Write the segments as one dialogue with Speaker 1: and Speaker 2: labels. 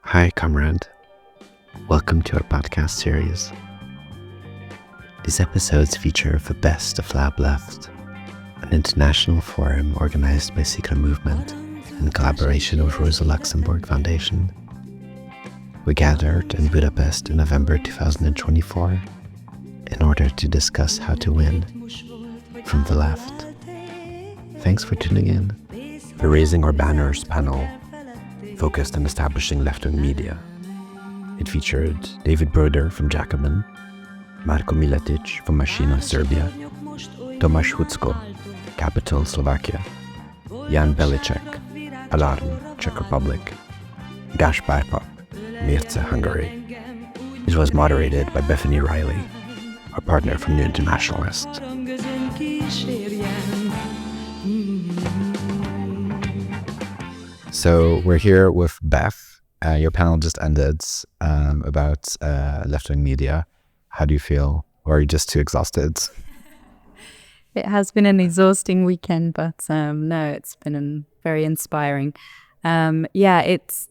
Speaker 1: Hi, comrade. Welcome to our podcast series. These episodes feature the best of Lab-Left, an international forum organized by Szikra Movement in collaboration with Rosa Luxemburg Foundation. We gathered in Budapest in November 2024 in order to discuss how to win from the left. Thanks for tuning in. The Raising Our Banners panel focused on establishing left-wing media. It featured David Broder from Jacobin, Marko Miletic from Machina, Serbia, Tomáš Hucko, Capital, Slovakia, Jan Belicek, Alarm, Czech Republic, Gaspar Pap, Mirce, Hungary. It was moderated by Bethany Riley, our partner from New Internationalist. So we're here with Beth. Your panel just ended about left-wing media. How do you feel? Or are you just too exhausted?
Speaker 2: It has been an exhausting weekend, but no, it's been very inspiring. It's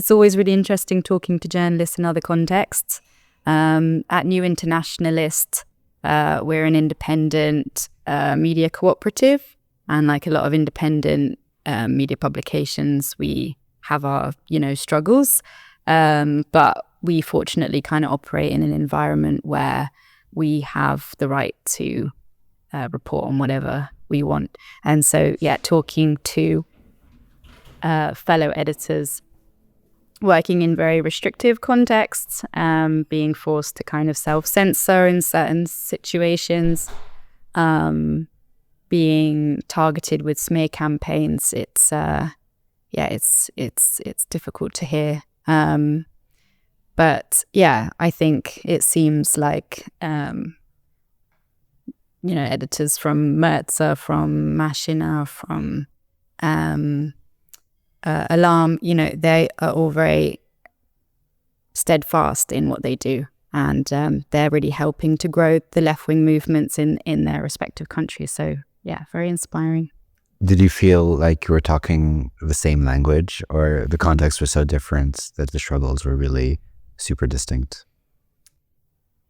Speaker 2: always really interesting talking to journalists in other contexts. At New Internationalist, we're an independent media cooperative, and like a lot of independent media publications, we have our, struggles. But we fortunately kind of operate in an environment where we have the right to report on whatever we want. And so, talking to fellow editors working in very restrictive contexts, being forced to kind of self-censor in certain situations, being targeted with smear campaigns, it's difficult to hear. But I think it seems like editors from Mirce, from Machina, from Alarm, they are all very steadfast in what they do, and they're really helping to grow the left-wing movements in their respective countries. So very inspiring.
Speaker 1: Did you feel like you were talking the same language, or the context was so different that the struggles were really super distinct?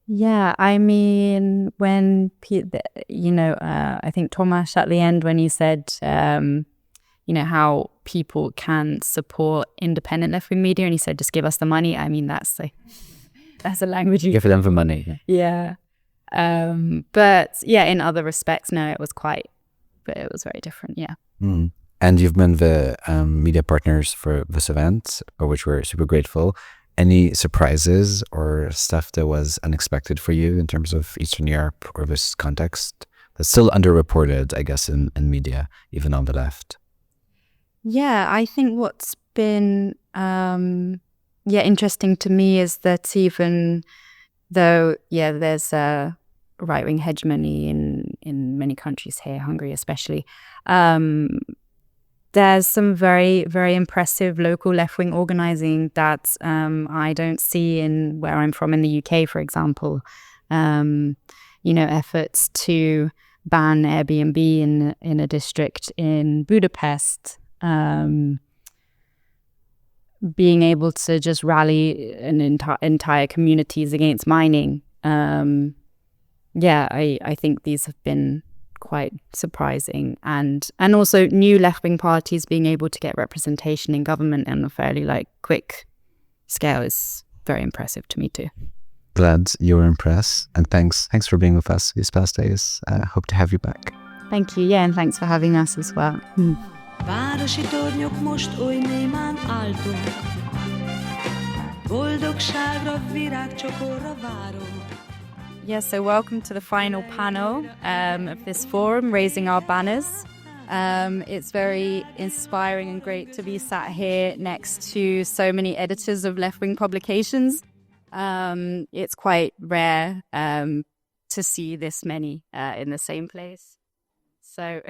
Speaker 2: Yeah, I mean, when, I think Tomáš at the end, when he said, how people can support independent left-wing media, and he said, just give us the money. I mean, that's a language.
Speaker 1: Give them the money.
Speaker 2: Yeah. But in other respects, no, it was very different. Yeah.
Speaker 1: Mm. And you've been the media partners for this event, for which we're super grateful. Any surprises or stuff that was unexpected for you in terms of Eastern Europe or this context that's still underreported, I guess, in media, even on the left?
Speaker 2: Yeah, I think what's been interesting to me is that even though there's a right-wing hegemony in many countries here, Hungary especially, there's some very, very impressive local left-wing organizing that I don't see in where I'm from in the UK, for example. Efforts to ban Airbnb in a district in Budapest, being able to just rally an entire communities against mining. I think these have been quite surprising, and also new left-wing parties being able to get representation in government on a fairly quick scale is very impressive to me too.
Speaker 1: Glad you were impressed, and thanks for being with us these past days. Hope to have you back.
Speaker 2: Thank you, and thanks for having us as well.
Speaker 3: Városi tornyok most oly némán álltok, boldogságra virágcsokorra várok.
Speaker 2: So welcome to the final panel of this forum, Raising Our Banners. It's very inspiring and great to be sat here next to so many editors of left-wing publications. It's quite rare to see this many in the same place. So,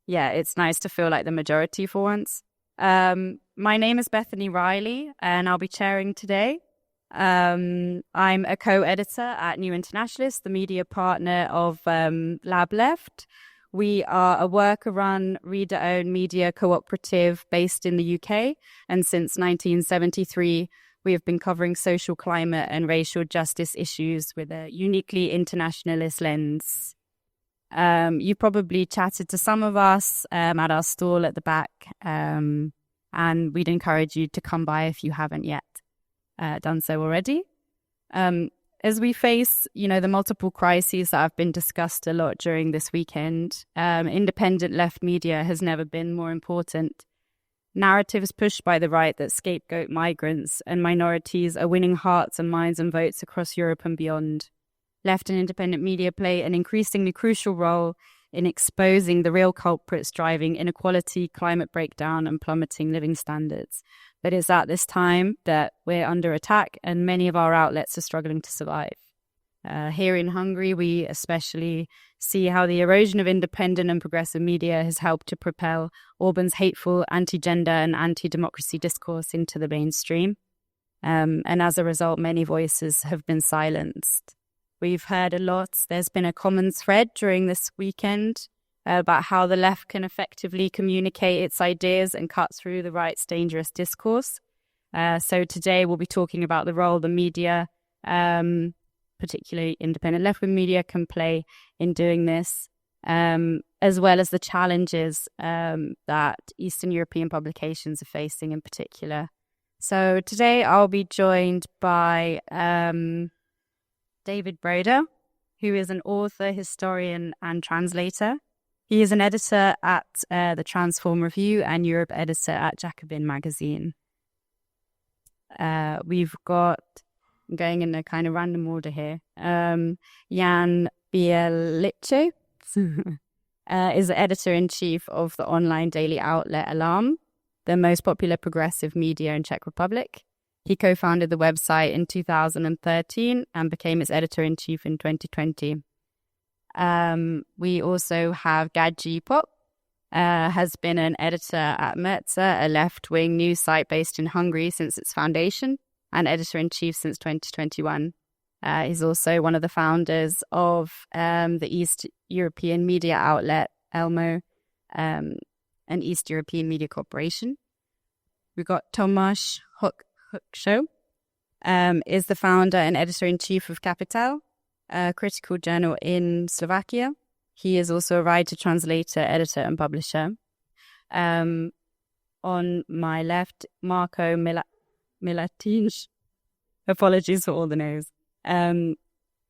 Speaker 2: it's nice to feel like the majority for once. My name is Bethany Riley, and I'll be chairing today. I'm a co-editor at New Internationalist, the media partner of Lab-Left. We are a worker-run, reader-owned media cooperative based in the UK. And since 1973, we have been covering social climate and racial justice issues with a uniquely internationalist lens. You probably chatted to some of us at our stall at the back, and we'd encourage you to come by if you haven't yet done so already. As we face, the multiple crises that have been discussed a lot during this weekend, independent left media has never been more important. Narratives pushed by the right that scapegoat migrants and minorities are winning hearts and minds and votes across Europe and beyond. Left and independent media play an increasingly crucial role in exposing the real culprits driving inequality, climate breakdown, and plummeting living standards. But it's at this time that we're under attack and many of our outlets are struggling to survive. Here in Hungary, we especially see how the erosion of independent and progressive media has helped to propel Orban's hateful anti-gender and anti-democracy discourse into the mainstream. And as a result, many voices have been silenced. We've heard a lot. There's been a common thread during this weekend about how the left can effectively communicate its ideas and cut through the right's dangerous discourse. So today we'll be talking about the role the media, particularly independent left-wing media, can play in doing this, as well as the challenges that Eastern European publications are facing in particular. So today I'll be joined by David Broder, who is an author, historian, and translator. He is an editor at the Transform Review and Europe editor at Jacobin magazine. We've got, I'm going in a kind of random order here, Jan Bielice is the editor-in-chief of the online daily outlet Alarm, the most popular progressive media in Czech Republic. He co-founded the website in 2013 and became its editor-in-chief in 2020. We also have Gadzsi Pop, has been an editor at Mérce, a left-wing news site based in Hungary since its foundation, and editor-in-chief since 2021. He's also one of the founders of the East European media outlet, Elmo, an East European media corporation. We've got Tomáš Hookšo, is the founder and editor-in-chief of Kapital, a critical journal in Slovakia. He is also a writer, translator, editor, and publisher. On my left, Marko Milatinj, apologies for all the names,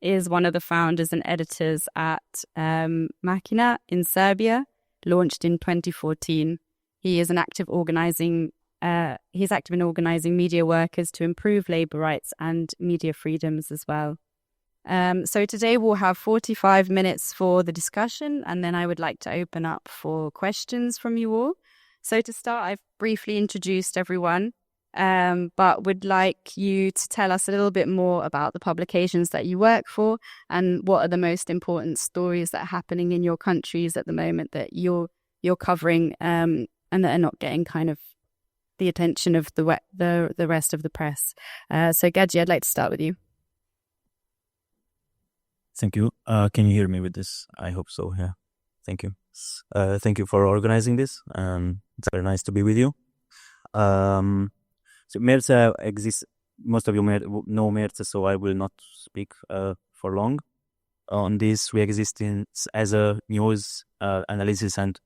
Speaker 2: is one of the founders and editors at Machina in Serbia, launched in 2014. He is an active organizing. He's active in organizing media workers to improve labor rights and media freedoms as well. So today we'll have 45 minutes for the discussion, and then I would like to open up for questions from you all. So to start, I've briefly introduced everyone, but would like you to tell us a little bit more about the publications that you work for and what are the most important stories that are happening in your countries at the moment that you're covering, and that are not getting kind of the attention of the rest of the press. So Gadzsi, I'd like to start with you.
Speaker 4: Thank you. Can you hear me with this? I hope so. Yeah. Thank you. Thank you for organizing this. It's very nice to be with you. So Mérce exists. Most of you know Mérce, so I will not speak for long on this. We exist as a news analysis and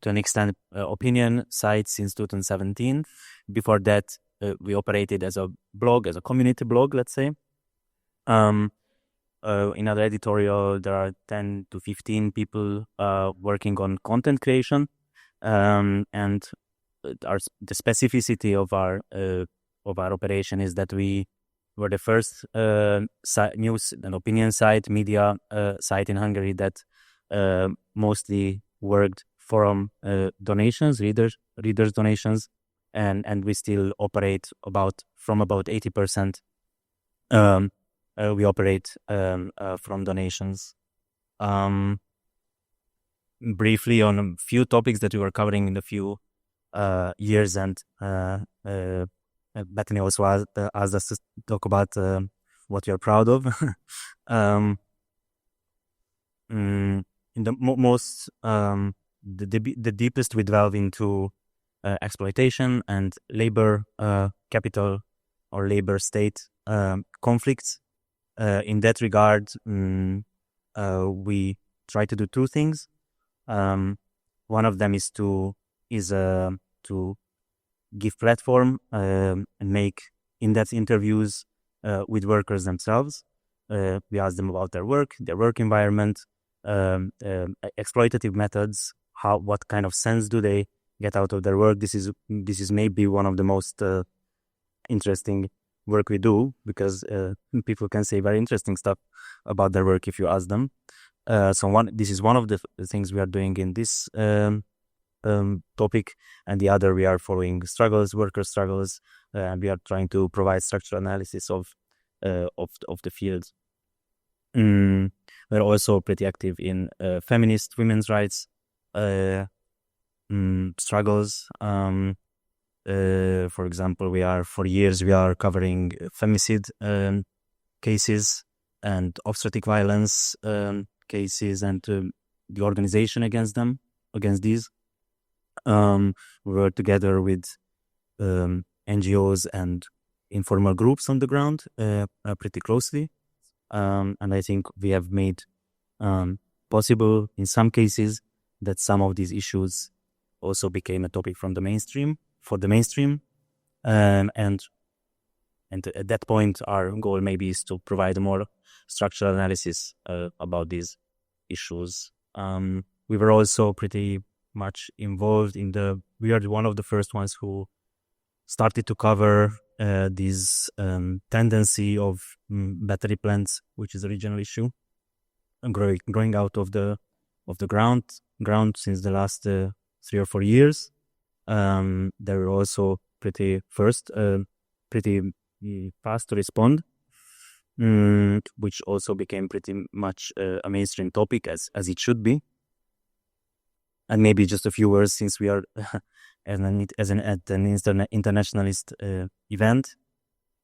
Speaker 4: to an extent opinion site since 2017. Before that, we operated as a blog, as a community blog, let's say. In our editorial, there are 10 to 15 people working on content creation, and the specificity of our operation is that we were the first news and opinion site, media site in Hungary that mostly worked from donations, readers donations, and we still operate from about 80%. We operate from donations. Briefly on a few topics that we were covering in the few years, and Bethany also asked us to talk about what we are proud of. in the most the deepest we delve into exploitation and labor capital or labor state conflicts. In that regard, we try to do two things. One of them is to give platform and make in-depth interviews with workers themselves. We ask them about their work environment, exploitative methods, what kind of sense do they get out of their work. This is maybe one of the most interesting work we do, because people can say very interesting stuff about their work if you ask them. This is one of the things we are doing in this topic, and the other we are following worker struggles, and we are trying to provide structural analysis of the field. We're also pretty active in feminist women's rights struggles. For example, for years we are covering femicide cases and obstetric violence cases, and the organization against these. We were together with NGOs and informal groups on the ground pretty closely. And I think we have made possible in some cases that some of these issues also became a topic for the mainstream. And at that point, our goal maybe is to provide a more structural analysis about these issues. We were also pretty much involved we are one of the first ones who started to cover this tendency of battery plants, which is a regional issue, growing out of the ground since the last 3 or 4 years. They were also pretty fast to respond, which also became pretty much a mainstream topic as it should be. And maybe just a few words, since we are at an internationalist event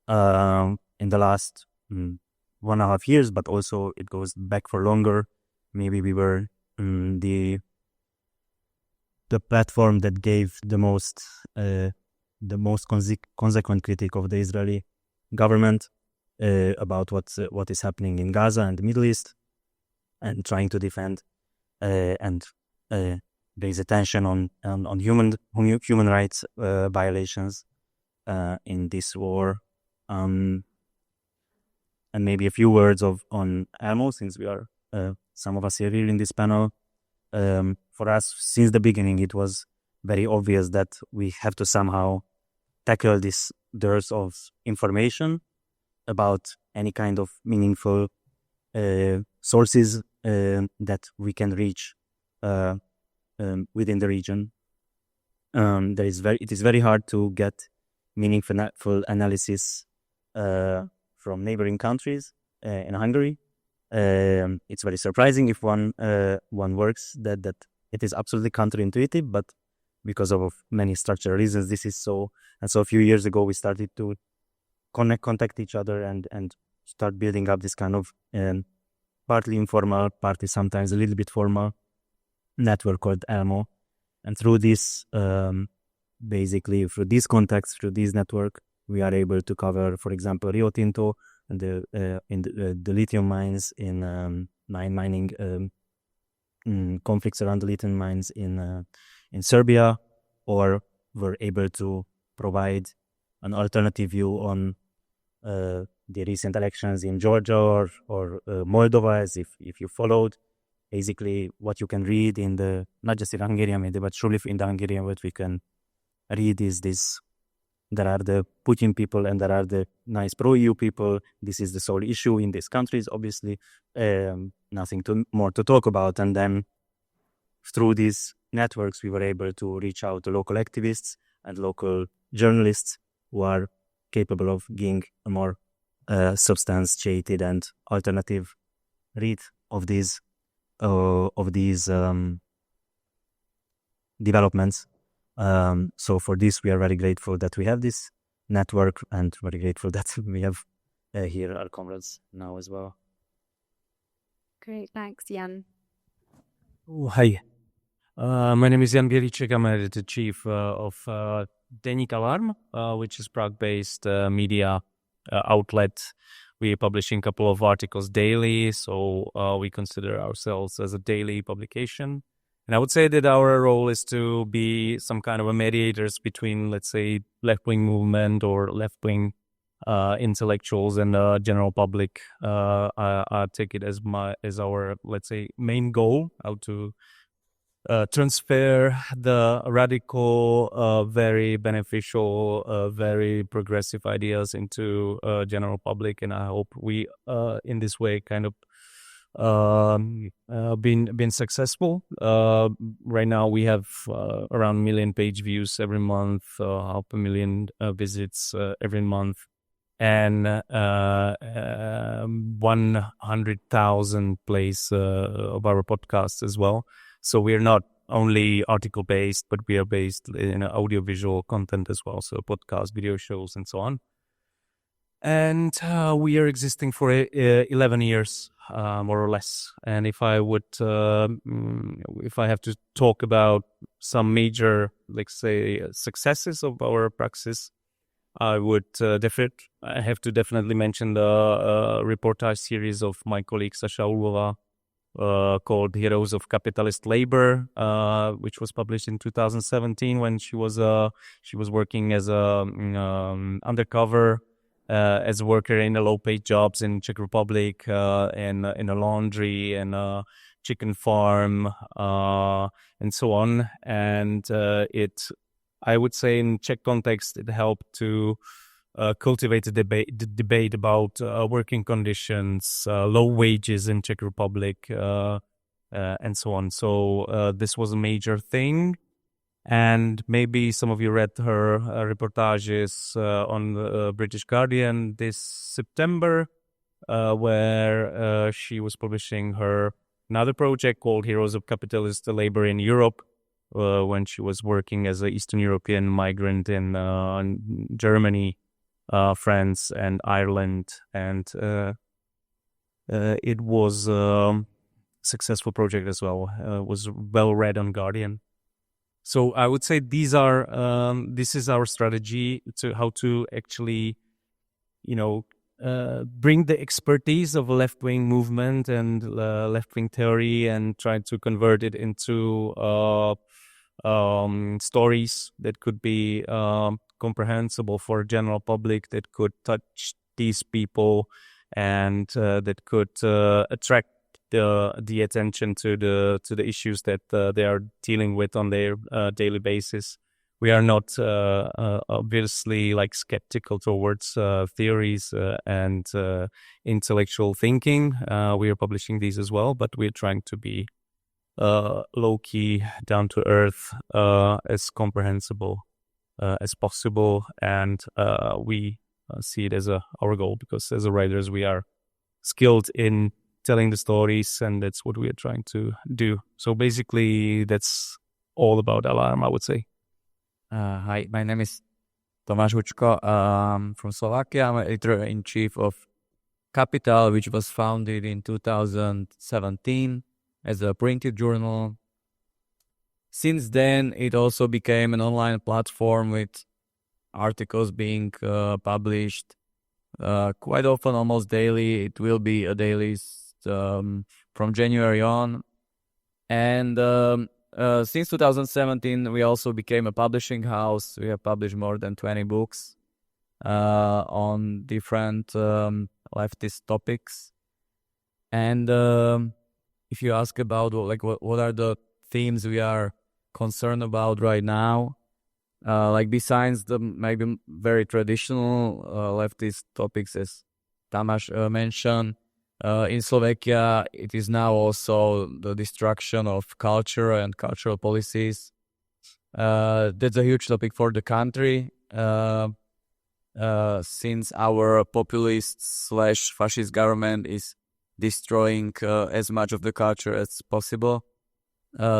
Speaker 4: in the last 1.5 years, but also it goes back for longer. Maybe we were the platform that gave the most consequent critique of the Israeli government about what is happening in Gaza and the Middle East, and trying to defend and raise attention on human rights violations in this war. And maybe a few words on Elmo, since we are some of us here in this panel. For us, since the beginning, it was very obvious that we have to somehow tackle this dearth of information about any kind of meaningful sources that we can reach within the region. It is very hard to get meaningful analysis from neighboring countries in Hungary. It's very surprising if one works that it is absolutely counterintuitive, but because of many structural reasons, this is so. And so a few years ago, we started to contact each other and start building up this kind of partly informal, partly sometimes a little bit formal network called Elmo. And through this, basically through these contacts, through this network, we are able to cover, for example, Rio Tinto and the lithium mines in mining conflicts around the lithium mines in Serbia, or were able to provide an alternative view on the recent elections in Georgia or Moldova, as if you followed. Basically, what you can read in not just in Hungarian media, but surely in the Hungarian, what we can read is this: there are the Putin people and there are the nice pro-EU people. This is the sole issue in these countries, obviously. Nothing more to talk about. And then through these networks, we were able to reach out to local activists and local journalists who are capable of giving a more substantiated and alternative read of these developments. So for this, we are very grateful that we have this network, and very grateful that we have here our comrades now as well.
Speaker 2: Great, thanks, Jan.
Speaker 4: Hi. My name is Jan Bielicek. I'm editor-chief of Deník Alarm, which is Prague-based media outlet. We are publishing a couple of articles daily, so we consider ourselves as a daily publication. And I would say that our role is to be some kind of a mediators between, let's say, left-wing movement or left-wing intellectuals and the general public. I take it as our, let's say, main goal, how to transfer the radical, very beneficial, very progressive ideas into general public, and I hope we, in this way, kind of been successful. Right now, we have around 1 million page views every month, 500,000 visits every month, and 100,000 plays of our podcast as well. So we are not only article based, but we are based in audiovisual content as well. So podcasts, video shows, and so on. And we are existing for 11 years, more or less. And if I have to talk about some major, let's say, successes of our praxis, I would have to definitely mention the reportage series of my colleague Saša Ulova, called Heroes of Capitalist Labor, which was published in 2017 when she was working as a undercover as a worker in low-paid jobs in Czech Republic, and in a laundry and a chicken farm, and so on. And I would say in Czech context, it helped to cultivate the debate about working conditions, low wages in Czech Republic, and so on. So this was a major thing. And maybe some of you read her reportages on the British Guardian this September, where she was publishing her another project called Heroes of Capitalist Labor in Europe, when she was working as an Eastern European migrant in Germany, France, and Ireland. And it was a successful project as well. Was well read on Guardian. So I would say this is our strategy to how to actually, bring the expertise of left-wing movement and left-wing theory and try to convert it into stories that could be comprehensible for general public, that could touch these people, and that could attract the attention to the issues that they are dealing with on their daily basis. We are not obviously skeptical towards theories and intellectual thinking. We are publishing these as well, but we're trying to be low-key, down-to-earth, as comprehensible as possible, and we see it as our goal, because as writers we are skilled in telling the stories, and that's what we are trying to do. So basically that's all about Alarm, I would say.
Speaker 5: Hi, my name is Tomáš Hučko, from Slovakia. I'm editor-in-chief of Capital, which was founded in 2017 as a printed journal. Since then, it also became an online platform with articles being published quite often, almost daily. It will be a daily from January on. And since 2017, we also became a publishing house. We have published more than 20 books on different leftist topics. And if you ask about what are the themes we are concerned about right now, besides the maybe very traditional leftist topics, as Tamáš mentioned, in Slovakia, it is now also the destruction of culture and cultural policies. That's a huge topic for the country, since our populist/fascist government is destroying as much of the culture as possible.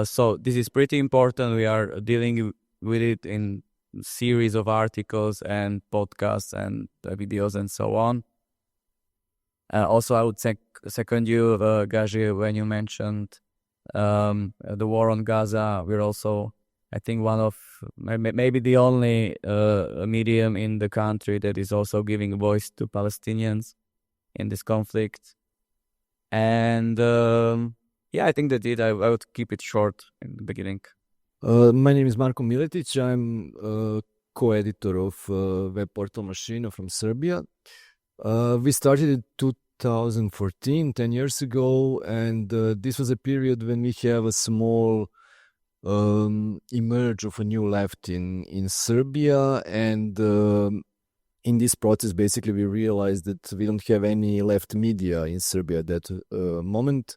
Speaker 5: So this is pretty important. We are dealing with it in series of articles and podcasts and videos and so on. Also, I would second you, Gaji, when you mentioned the war on Gaza. We're also, I think, one of maybe the only medium in the country that is also giving a voice to Palestinians in this conflict. And I think that I would keep it short in the beginning.
Speaker 6: My name is Marko Miletic. I'm co-editor of web portal Machina from Serbia. We started in 2014, 10 years ago, and this was a period when we have a small emerge of a new left in Serbia, and in this process, basically, we realized that we don't have any left media in Serbia at that moment.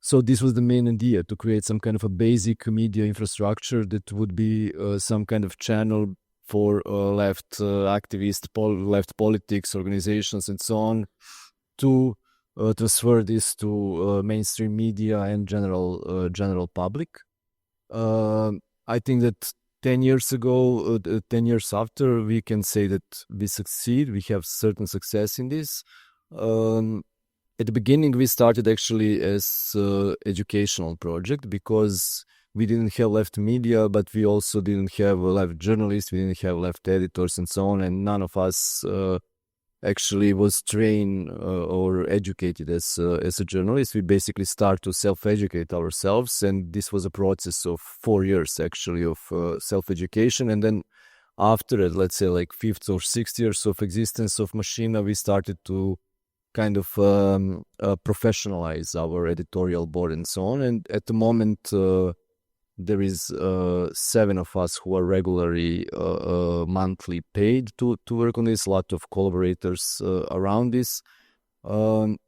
Speaker 6: So this was the main idea, to create some kind of a basic media infrastructure that would be some kind of channel for left activists, left politics, organizations, and so on, to transfer this to mainstream media and general public. I think that 10 years ago, 10 years after, we can say that we succeed. We have certain success in this. At the beginning, we started actually as educational project because we didn't have left media, but we also didn't have left journalists, we didn't have left editors and so on, and none of us actually was trained or educated as a journalist. We basically start to self-educate ourselves, and this was a process of 4 years actually of self-education. And then after it, let's say like 5th or 6th years of existence of Machina, we started to kind of professionalize our editorial board and so on. And at the moment, there is 7 of us who are regularly monthly paid to work on this. A lot of collaborators around this, and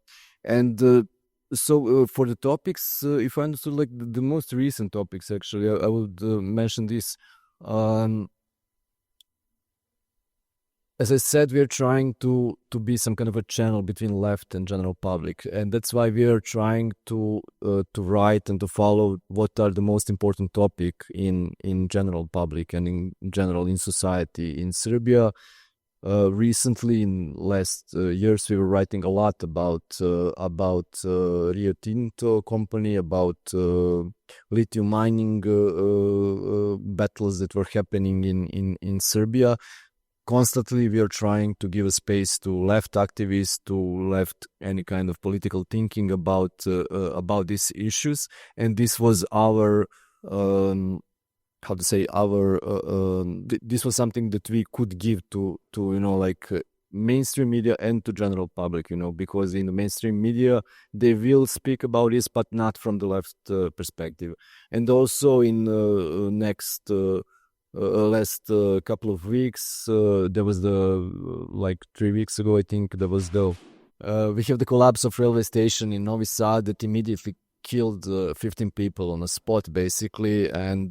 Speaker 6: so for the topics, if I understood, like the most recent topics, actually, I would mention this. As I said, we are trying to be some kind of a channel between left and general public, and that's why we are trying to write and to follow what are the most important topic in general public and in general in society in Serbia. Recently, in last years, we were writing a lot about Rio Tinto company, about lithium mining battles that were happening in Serbia. Constantly, we are trying to give a space to left activists, to left any kind of political thinking about these issues, and this was our this was something that we could give to mainstream media and to general public, because in the mainstream media they will speak about this, but not from the left perspective. And also in next. Last couple of weeks, there was 3 weeks ago, I think, there was we have the collapse of railway station in Novi Sad that immediately killed 15 people on a spot, basically, and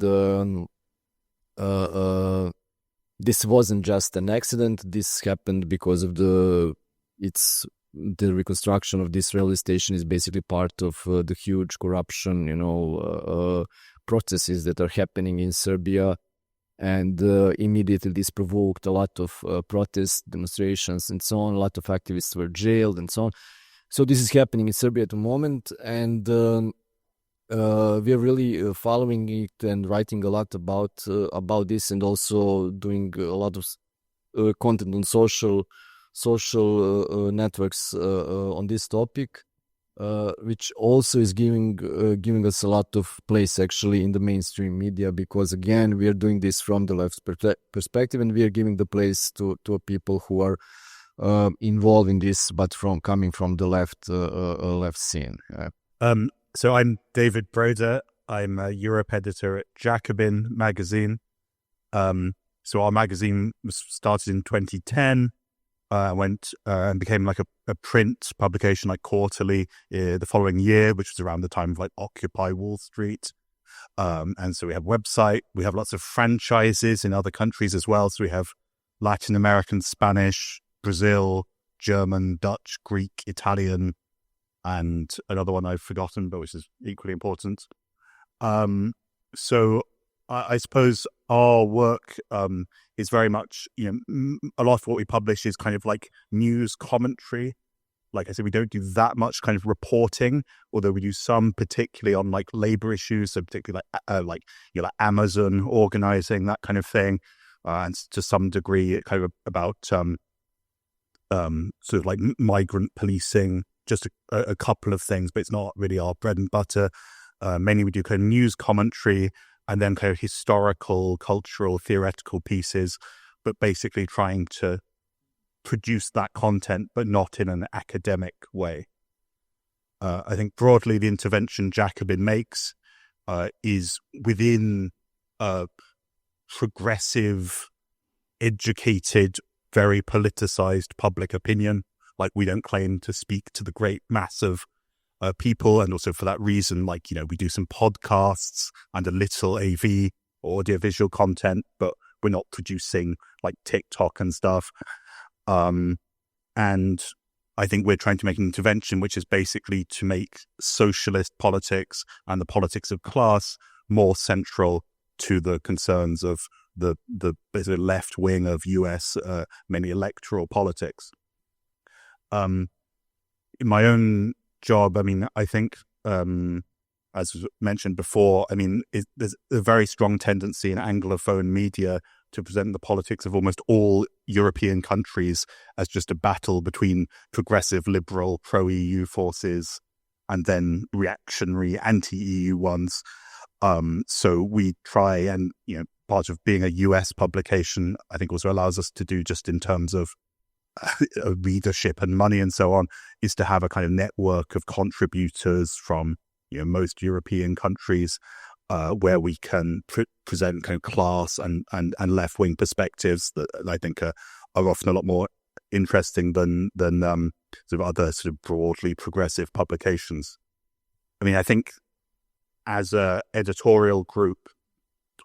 Speaker 6: this wasn't just an accident. This happened because of the reconstruction of this railway station is basically part of the huge corruption, processes that are happening in Serbia. And immediately this provoked a lot of protests, demonstrations, and so on. A lot of activists were jailed and so on. So this is happening in Serbia at the moment, and we are really following it and writing a lot about this, and also doing a lot of content on social networks on this topic. Which also is giving us a lot of place actually in the mainstream media, because again we are doing this from the left perspective, and we are giving the place to people who are involved in this, but coming from the left scene.
Speaker 7: So I'm David Broder. I'm a Europe editor at Jacobin magazine. So our magazine was started in 2010. Went and became like a print publication, like quarterly, the following year, which was around the time of like Occupy Wall Street. And so we have a website. We have lots of franchises in other countries as well. So we have Latin American, Spanish, Brazil, German, Dutch, Greek, Italian, and another one I've forgotten, but which is equally important. So I suppose our work is very much, a lot of what we publish is kind of like news commentary like I said, we don't do that much kind of reporting, although we do some, particularly on like labor issues, so particularly like like Amazon organizing, that kind of thing, and to some degree kind of about sort of like migrant policing, just a couple of things, but it's not really our bread and butter. Mainly we do kind of news commentary and then kind of historical, cultural, theoretical pieces, but basically trying to produce that content, but not in an academic way. I think broadly the intervention Jacobin makes is within progressive, educated, very politicized public opinion. Like, we don't claim to speak to the great mass of people, and also for that reason, like, we do some podcasts and a little AV, audiovisual content, but we're not producing like TikTok and stuff. And I think we're trying to make an intervention which is basically to make socialist politics and the politics of class more central to the concerns of the left wing of US, mainly electoral politics. In my own job, I mean, I think, as was mentioned before, I mean, there's a very strong tendency in Anglophone media to present the politics of almost all European countries as just a battle between progressive, liberal, pro-EU forces and then reactionary, anti-EU ones. So we try, and part of being a US publication, I think also allows us to do, just in terms of readership and money and so on, is to have a kind of network of contributors from most European countries, where we can present kind of class and left-wing perspectives that I think are often a lot more interesting than sort of other sort of broadly progressive publications. I mean, I think as a editorial group,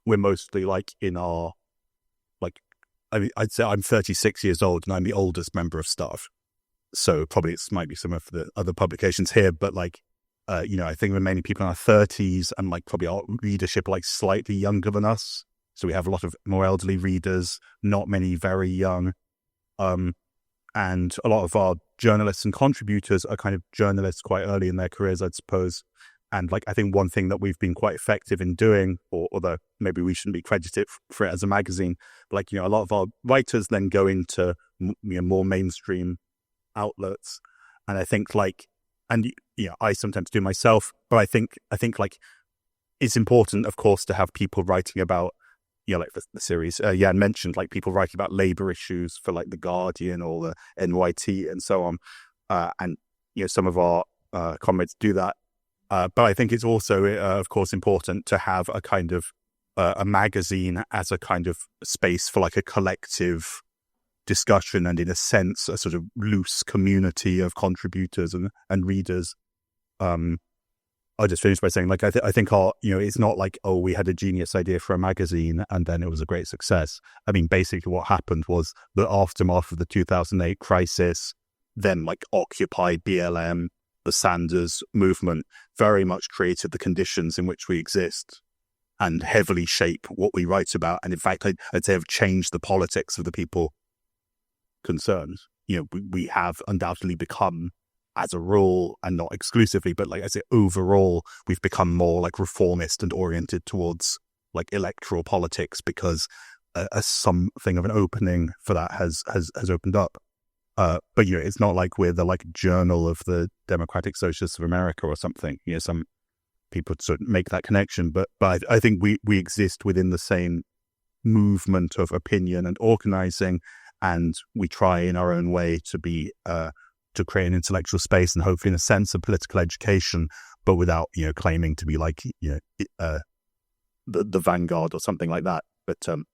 Speaker 7: we're mostly like in our, like, I mean, I'd say I'm 36 years old and I'm the oldest member of staff. So probably it might be similar for the other publications here, but like, I think we're mainly people in our 30s, and like probably our readership like slightly younger than us. So we have a lot of more elderly readers, not many very young. And a lot of our journalists and contributors are kind of journalists quite early in their careers, I'd suppose. And like, I think one thing that we've been quite effective in doing, although maybe we shouldn't be credited for it as a magazine, but like, a lot of our writers then go into more mainstream outlets. And I think like, and I sometimes do myself, but I think like it's important, of course, to have people writing about, like the series Jan mentioned, like people writing about labor issues for like The Guardian or the NYT and so on. And some of our comrades do that. But I think it's also, of course, important to have a kind of a magazine as a kind of space for like a collective discussion, and in a sense a sort of loose community of contributors and readers. I'll just finish by saying, like, I think our, it's not like, oh, we had a genius idea for a magazine and then it was a great success. I mean, basically what happened was the aftermath of the 2008 crisis, then like Occupy, BLM, the Sanders movement very much created the conditions in which we exist and heavily shape what we write about. And in fact, I'd say have changed the politics of the people concerned. We have undoubtedly become, as a rule, and not exclusively, but like I say, overall, we've become more like reformist and oriented towards like electoral politics, because something of an opening for that has opened up. But it's not like we're the like journal of the Democratic Socialists of America or something. Some people sort of make that connection, but I think we exist within the same movement of opinion and organizing. And we try in our own way to be to create an intellectual space and hopefully in a sense of political education, but without claiming to be like the vanguard or something like that. But
Speaker 2: Jan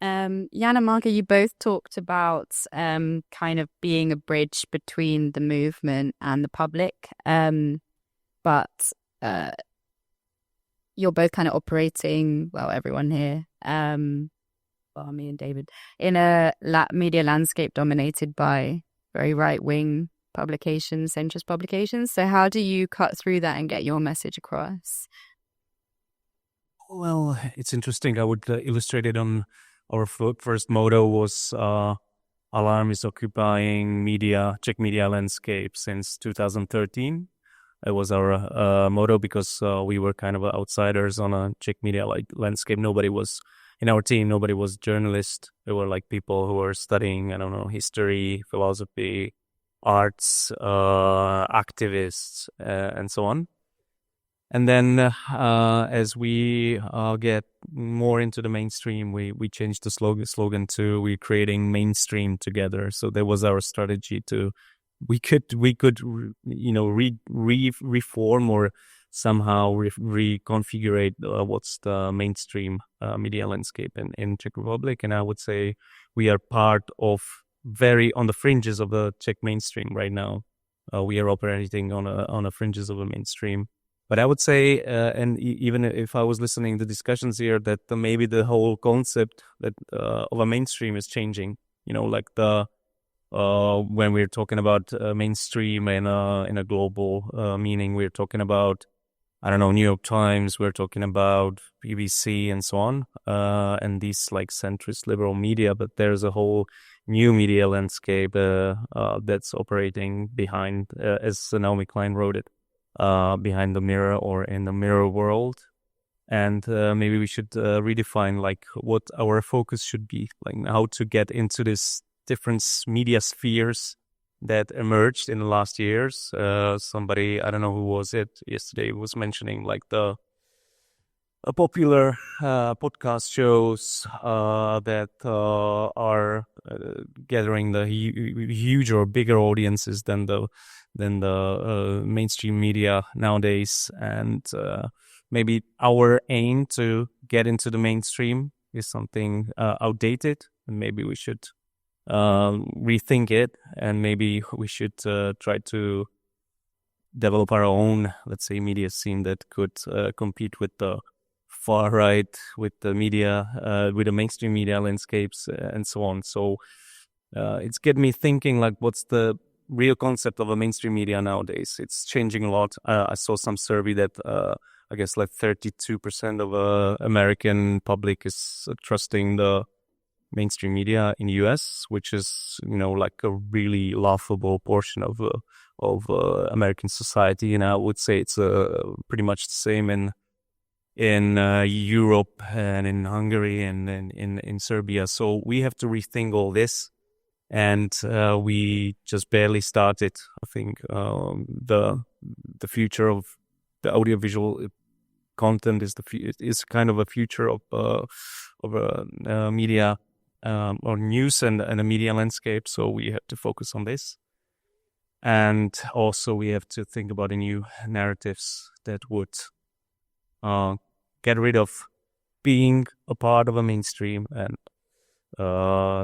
Speaker 2: and Marga, you both talked about kind of being a bridge between the movement and the public, but you're both kind of operating, well, everyone here, well, me and David, in a media landscape dominated by very right-wing publications, centrist publications. So how do you cut through that and get your message across?
Speaker 8: Well, it's interesting. I would illustrate it on our first motto was
Speaker 4: alarm is occupying Czech media landscape since 2013. It was our motto because we were kind of outsiders on a Czech media landscape. Nobody was in our team. Nobody was journalists. There were like people who were studying, I don't know, history, philosophy, arts, activists, and so on. And then as we get more into the mainstream, we changed the slogan to "We're creating mainstream together." So that was our strategy we could reform or somehow reconfigure what's the mainstream media landscape in Czech Republic. And I would say we are part of on the fringes of the Czech mainstream right now. We are operating on the fringes of the mainstream. But I would say, and even if I was listening to discussions here, that maybe the whole concept of a mainstream is changing. Like when we're talking about mainstream in a global meaning, we're talking about, I don't know, New York Times, we're talking about BBC and so on, and these like centrist liberal media. But there's a whole new media landscape that's operating behind, as Naomi Klein wrote it, behind the mirror or in the mirror world. And maybe we should redefine like what our focus should be, like how to get into this different media spheres that emerged in the last years. Somebody, I don't know who was it yesterday, was mentioning like the popular podcast shows that are gathering the huge or bigger audiences than the mainstream media nowadays. And maybe our aim to get into the mainstream is something outdated, and maybe we should rethink it, and maybe we should try to develop our own, let's say, media scene that could compete with the far right, with the media, with the mainstream media landscapes, and so on. So it's get me thinking, like, what's the real concept of a mainstream media nowadays? It's changing a lot. I saw some survey that I guess like 32% of American public is trusting the mainstream media in the US, which is, like a really laughable portion of American society. And I would say it's pretty much the same in Europe and in Hungary and in Serbia. So we have to rethink all this. And we just barely started. I think the future of the audiovisual content is kind of a future of media or news and a media landscape. So we have to focus on this, and also we have to think about the new narratives that would get rid of being a part of a mainstream and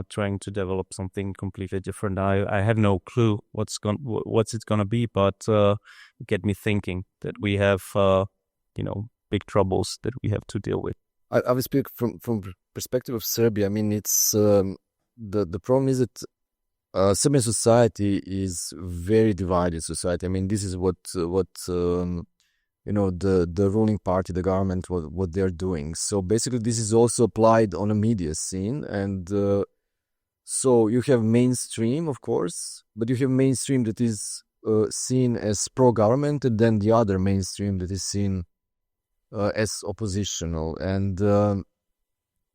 Speaker 4: trying to develop something completely different. I have no clue what's it gonna be, but get me thinking that we have big troubles that we have to deal with.
Speaker 6: I will speak from perspective of Serbia. I mean, it's the problem is that Serbian society is very divided society. I mean, this is what the ruling party, the government, what they're doing. So basically, this is also applied on a media scene, and so you have mainstream, of course, but you have mainstream that is seen as pro-government, and then the other mainstream that is seen as oppositional. And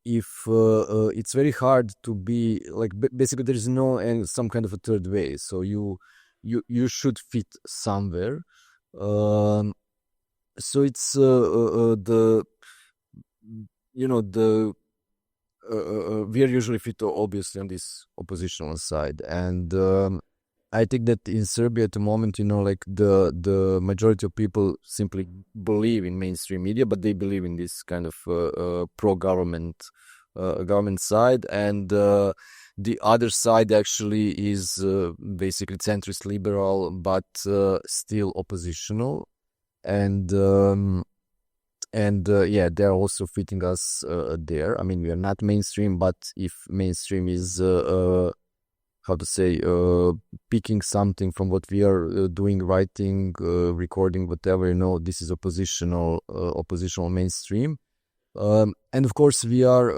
Speaker 6: it's very hard to be like, basically there is no some kind of a third way. So you should fit somewhere. So it's we are usually fit obviously on this oppositional side, and I think that in Serbia at the moment, like the majority of people simply believe in mainstream media, but they believe in this kind of pro-government government side, and the other side actually is basically centrist liberal, but still oppositional, and they're also fitting us there. I mean, we are not mainstream, but if mainstream is picking something from what we are doing, writing, recording, whatever, this is oppositional mainstream. And of course we are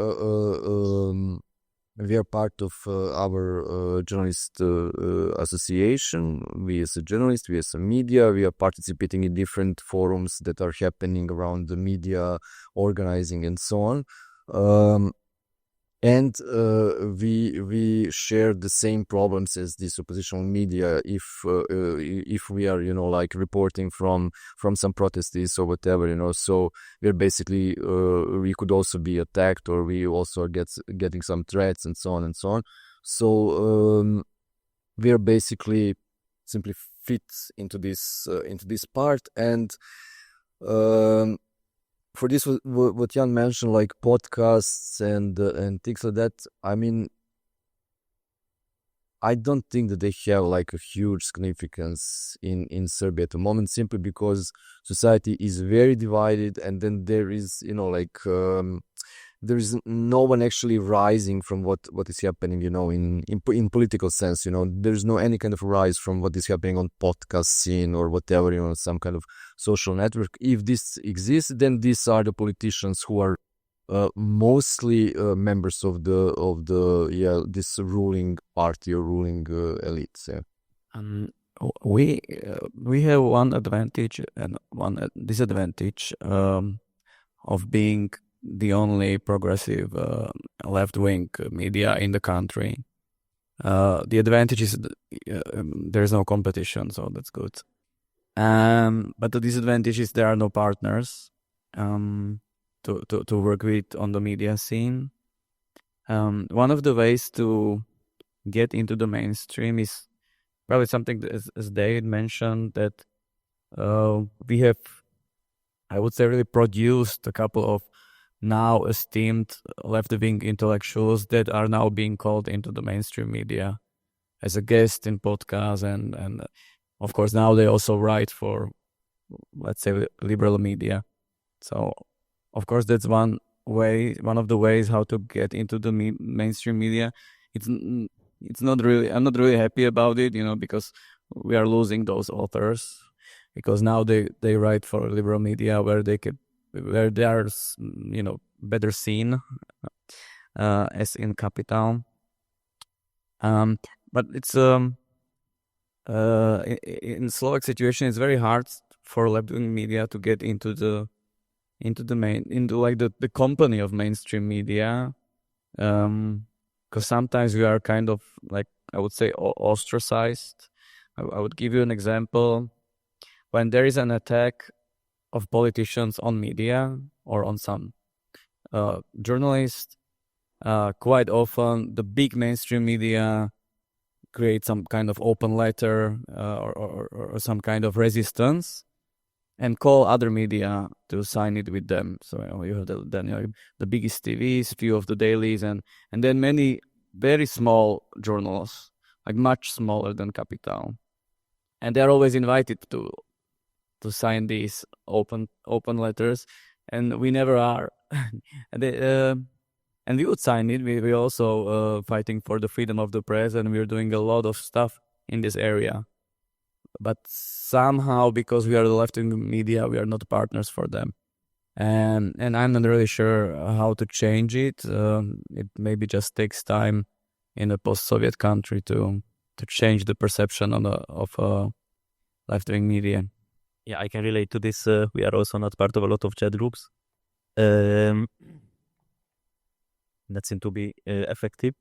Speaker 6: We are part of our journalist association. We as a journalist, we as a media, we are participating in different forums that are happening around the media, organizing and so on. And we share the same problems as this oppositional media. If we are, like reporting from some protests or whatever, so we're basically we could also be attacked, or we also are getting some threats and so on and so on. So we're basically simply fit into this part. And for this, what Jan mentioned, like podcasts and things like that, I mean, I don't think that they have like a huge significance in Serbia at the moment, simply because society is very divided, and then there is, there is no one actually rising from what is happening, in political sense, there's no any kind of rise from what is happening on podcast scene or whatever, some kind of social network. If this exists, then these are the politicians who are mostly members of this ruling party or ruling elites. Yeah.
Speaker 5: We have one advantage and one disadvantage of being the only progressive left-wing media in the country. The advantage is there's no competition, so that's good. But the disadvantage is there are no partners to work with on the media scene. One of the ways to get into the mainstream is probably something that, as David mentioned, that we have, I would say, really produced a couple of now esteemed left-wing intellectuals that are now being called into the mainstream media as a guest in podcasts, and of course now they also write for, let's say, liberal media. So of course that's one of the ways how to get into the mainstream media. It's not really, I'm not really happy about it, because we are losing those authors, because now they write for liberal media where they are, better seen as in Capital. But it's in Slovak situation, it's very hard for left-wing media to get into the company of mainstream media, because sometimes we are kind of, like, I would say, ostracized. I would give you an example. When there is an attack of politicians on media or on some journalists, quite often the big mainstream media create some kind of open letter or some kind of resistance and call other media to sign it with them. So you have the biggest TVs, few of the dailies, and then many very small journals, like much smaller than Capital, and they're always invited to sign these open letters, and we never are. And we would sign it. We also fighting for the freedom of the press, and we're doing a lot of stuff in this area. But somehow, because we are the left-wing media, we are not partners for them. And I'm not really sure how to change it. It maybe just takes time in a post-Soviet country to change the perception of left-wing media.
Speaker 4: Yeah, I can relate to this. We are also not part of a lot of chat groups that seem to be effective.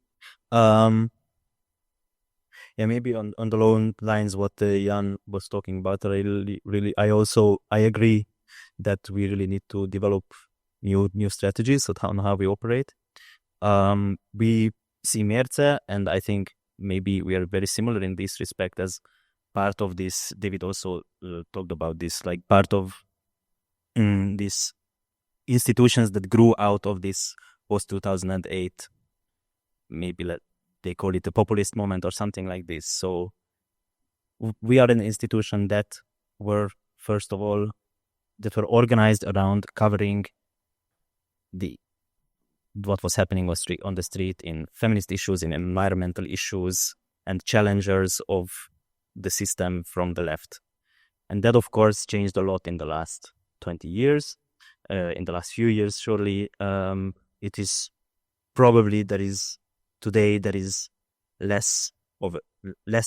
Speaker 4: Yeah, maybe on the long lines what Jan was talking about. I agree that we really need to develop new strategies on how we operate. We see Mérce, and I think maybe we are very similar in this respect as part of this. David also talked about this, like part of these institutions that grew out of this post-2008, maybe they call it a populist moment or something like this. So we are an institution that were, first of all, that were organized around covering what was happening on the street in feminist issues, in environmental issues, and challengers of the system from the left. And that, of course, changed a lot in the last 20 years. In the last few years, surely, it is probably there is today there is less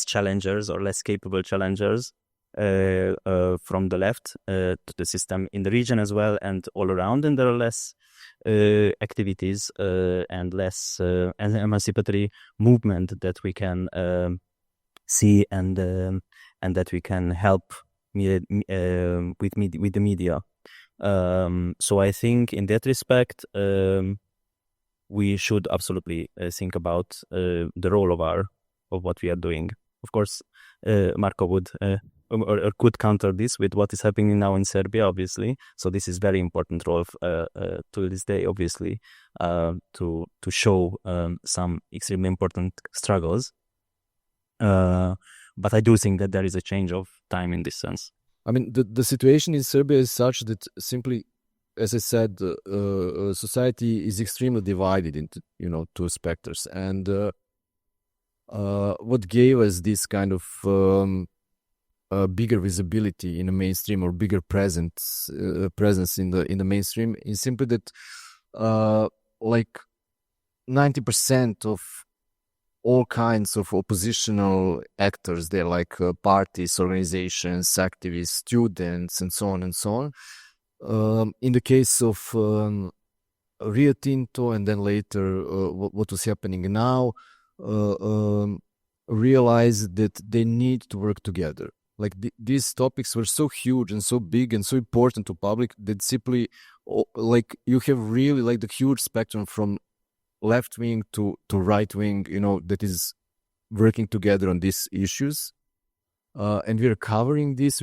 Speaker 4: challengers or less capable challengers from the left to the system in the region as well and all around, and there are less activities and less an emancipatory movement that we can see and that we can help with the media. So I think in that respect, we should absolutely think about the role of what we are doing. Of course, Marco would or could counter this with what is happening now in Serbia, obviously. So this is very important role to this day, obviously, to show some extremely important struggles. But I do think that there is a change of time in this sense.
Speaker 6: I mean, the situation in Serbia is such that simply, as I said, society is extremely divided into, two specters. And what gave us this kind of bigger visibility in the mainstream or bigger presence in the mainstream is simply that like 90% of all kinds of oppositional actors, they're like parties, organizations, activists, students, and so on. In the case of Rio Tinto and then later what was happening now, realized that they need to work together. Like these topics were so huge and so big and so important to public that simply like you have really like the huge spectrum from left wing to right wing, that is working together on these issues. And we are covering this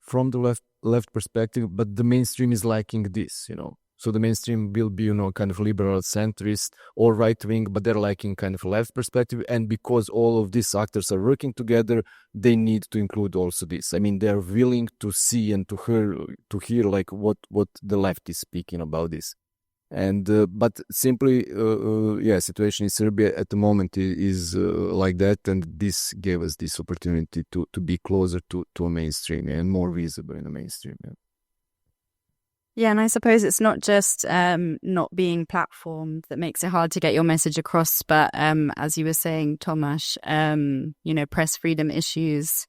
Speaker 6: from the left perspective, but the mainstream is lacking this, So the mainstream will be, kind of liberal centrist or right wing, but they're lacking kind of left perspective. And because all of these actors are working together, they need to include also this. I mean, they're willing to see and to hear like what the left is speaking about this. And but simply, situation in Serbia at the moment is like that, and this gave us this opportunity to be closer to a mainstream and more visible in the mainstream.
Speaker 2: Yeah, and I suppose it's not just not being platformed that makes it hard to get your message across, but as you were saying, Tomasz, press freedom issues,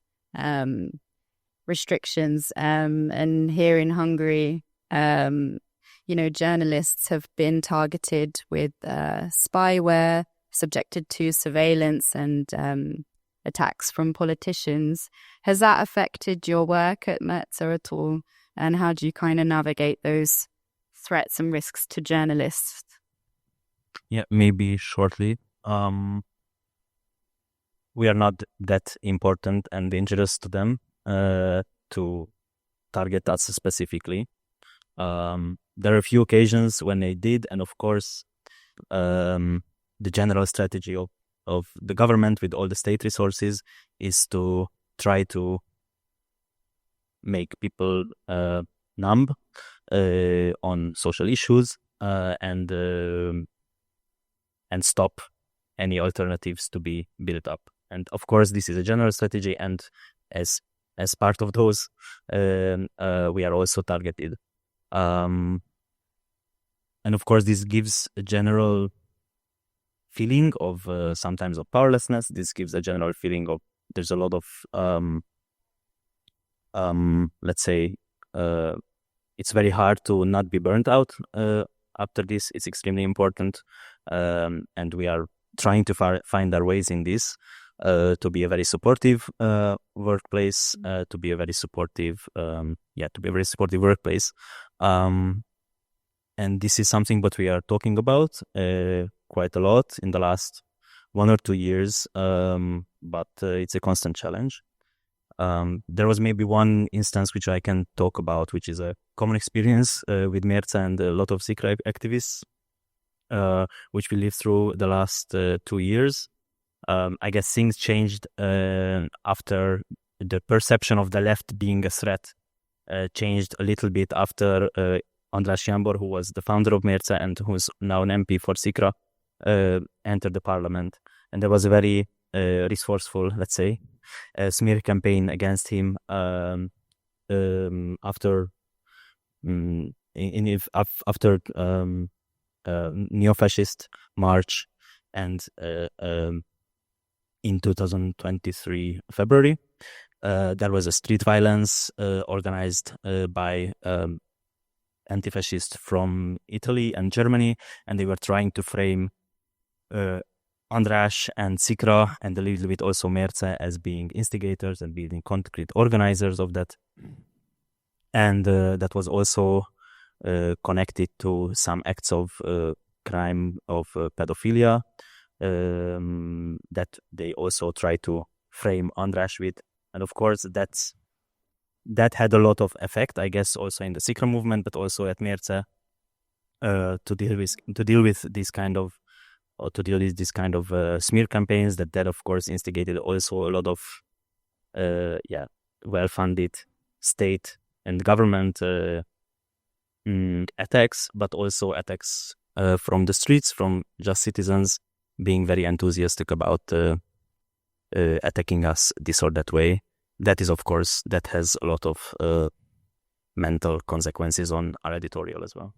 Speaker 2: restrictions, and here in Hungary, journalists have been targeted with spyware, subjected to surveillance and attacks from politicians. Has that affected your work at Metza at all? And how do you kind of navigate those threats and risks to journalists?
Speaker 4: Yeah, maybe shortly. We are not that important and dangerous to them to target us specifically. There are a few occasions when they did, and of course, the general strategy of the government with all the state resources is to try to make people numb on social issues and stop any alternatives to be built up. And of course, this is a general strategy, and as part of those, we are also targeted. And of course, this gives a general feeling of sometimes of powerlessness. This gives a general feeling of there's a lot of let's say, it's very hard to not be burnt out after this. It's extremely important, and we are trying to find our ways in this to be a very supportive workplace, to be a very supportive workplace. And this is something that we are talking about quite a lot in the last 1 or 2 years, but it's a constant challenge. There was maybe one instance which I can talk about, which is a common experience with Mérca and a lot of Szikra activists, which we lived through the last 2 years. I guess things changed after the perception of the left being a threat changed a little bit after András Jámbor, who was the founder of Mérca and who's now an MP for Szikra, entered the parliament. And there was a very resourceful, let's say, smear campaign against him after neo-fascist march and in 2023 February, there was a street violence organized by anti-fascists from Italy and Germany, and they were trying to frame András and Szikra, and a little bit also Mérce, as being instigators and being concrete organizers of that. And that was also connected to some acts of crime of pedophilia that they also try to frame András with. And of course, that had a lot of effect, I guess, also in the Szikra movement, but also at Mérce to deal with this kind of smear campaigns. That of course instigated also a lot of well-funded state and government attacks, but also attacks from the streets, from just citizens being very enthusiastic about attacking us this or that way. That is, of course, that has a lot of mental consequences on our editorial as well.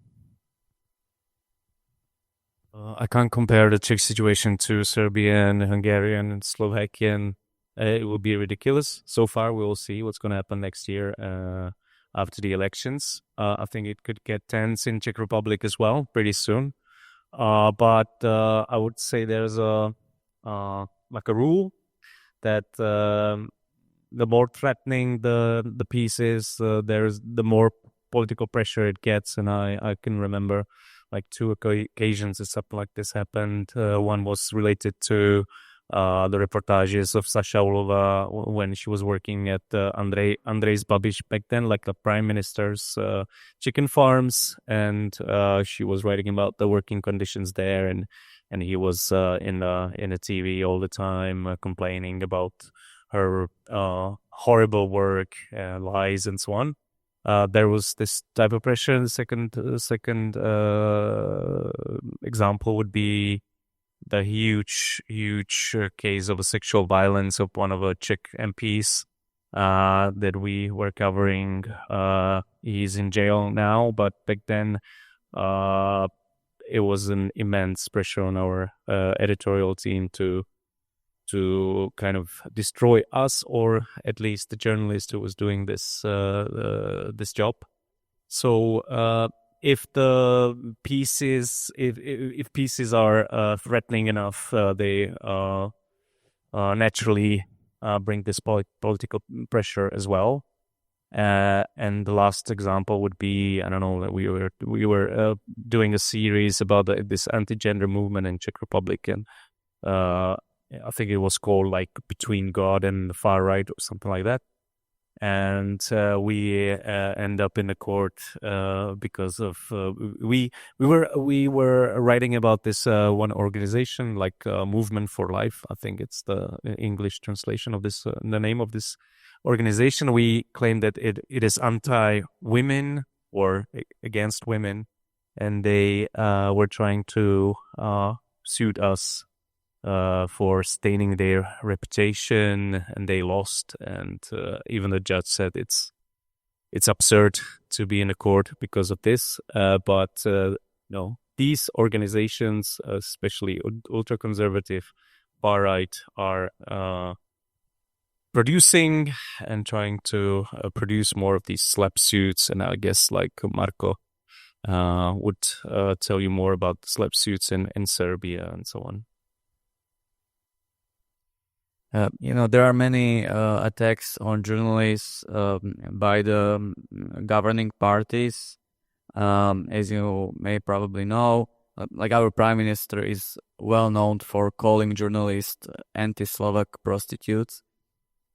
Speaker 8: I can't compare the Czech situation to Serbian, Hungarian, and Slovakian. It would be ridiculous. So far, we will see what's going to happen next year after the elections. I think it could get tense in Czech Republic as well pretty soon. But I would say there's a rule that the more threatening the piece is, there's the more political pressure it gets. And I can remember like 2 occasions that something like this happened. One was related to the reportages of Sasha Ulova when she was working at Andrej's Babiš back then, like the prime minister's chicken farms, and she was writing about the working conditions there, and he was in a TV all the time complaining about her horrible work, lies, and so on. There was this type of pressure. The second example would be the huge case of a sexual violence of one of our Czech MPs that we were covering. He's in jail now, but back then it was an immense pressure on our editorial team to kind of destroy us, or at least the journalist who was doing this job. So if the pieces, if pieces are threatening enough, they naturally bring this political pressure as well. And the last example would be, I don't know, we were doing a series about this anti-gender movement in Czech Republic, and I think it was called like Between God and the Far Right or something like that. And we end up in the court because of we were writing about this one organization, like Movement for Life. I think it's the English translation of this, the name of this organization. We claim that it is anti-women or against women, and they were trying to sue us for staining their reputation, and they lost. And even the judge said it's absurd to be in a court because of this. But no, these organizations, especially ultra-conservative, far-right, are producing and trying to produce more of these slap suits. And I guess like Marko would tell you more about the slap suits in Serbia and so on.
Speaker 5: There are many attacks on journalists by the governing parties. As you may probably know, like our prime minister is well known for calling journalists anti-Slovak prostitutes.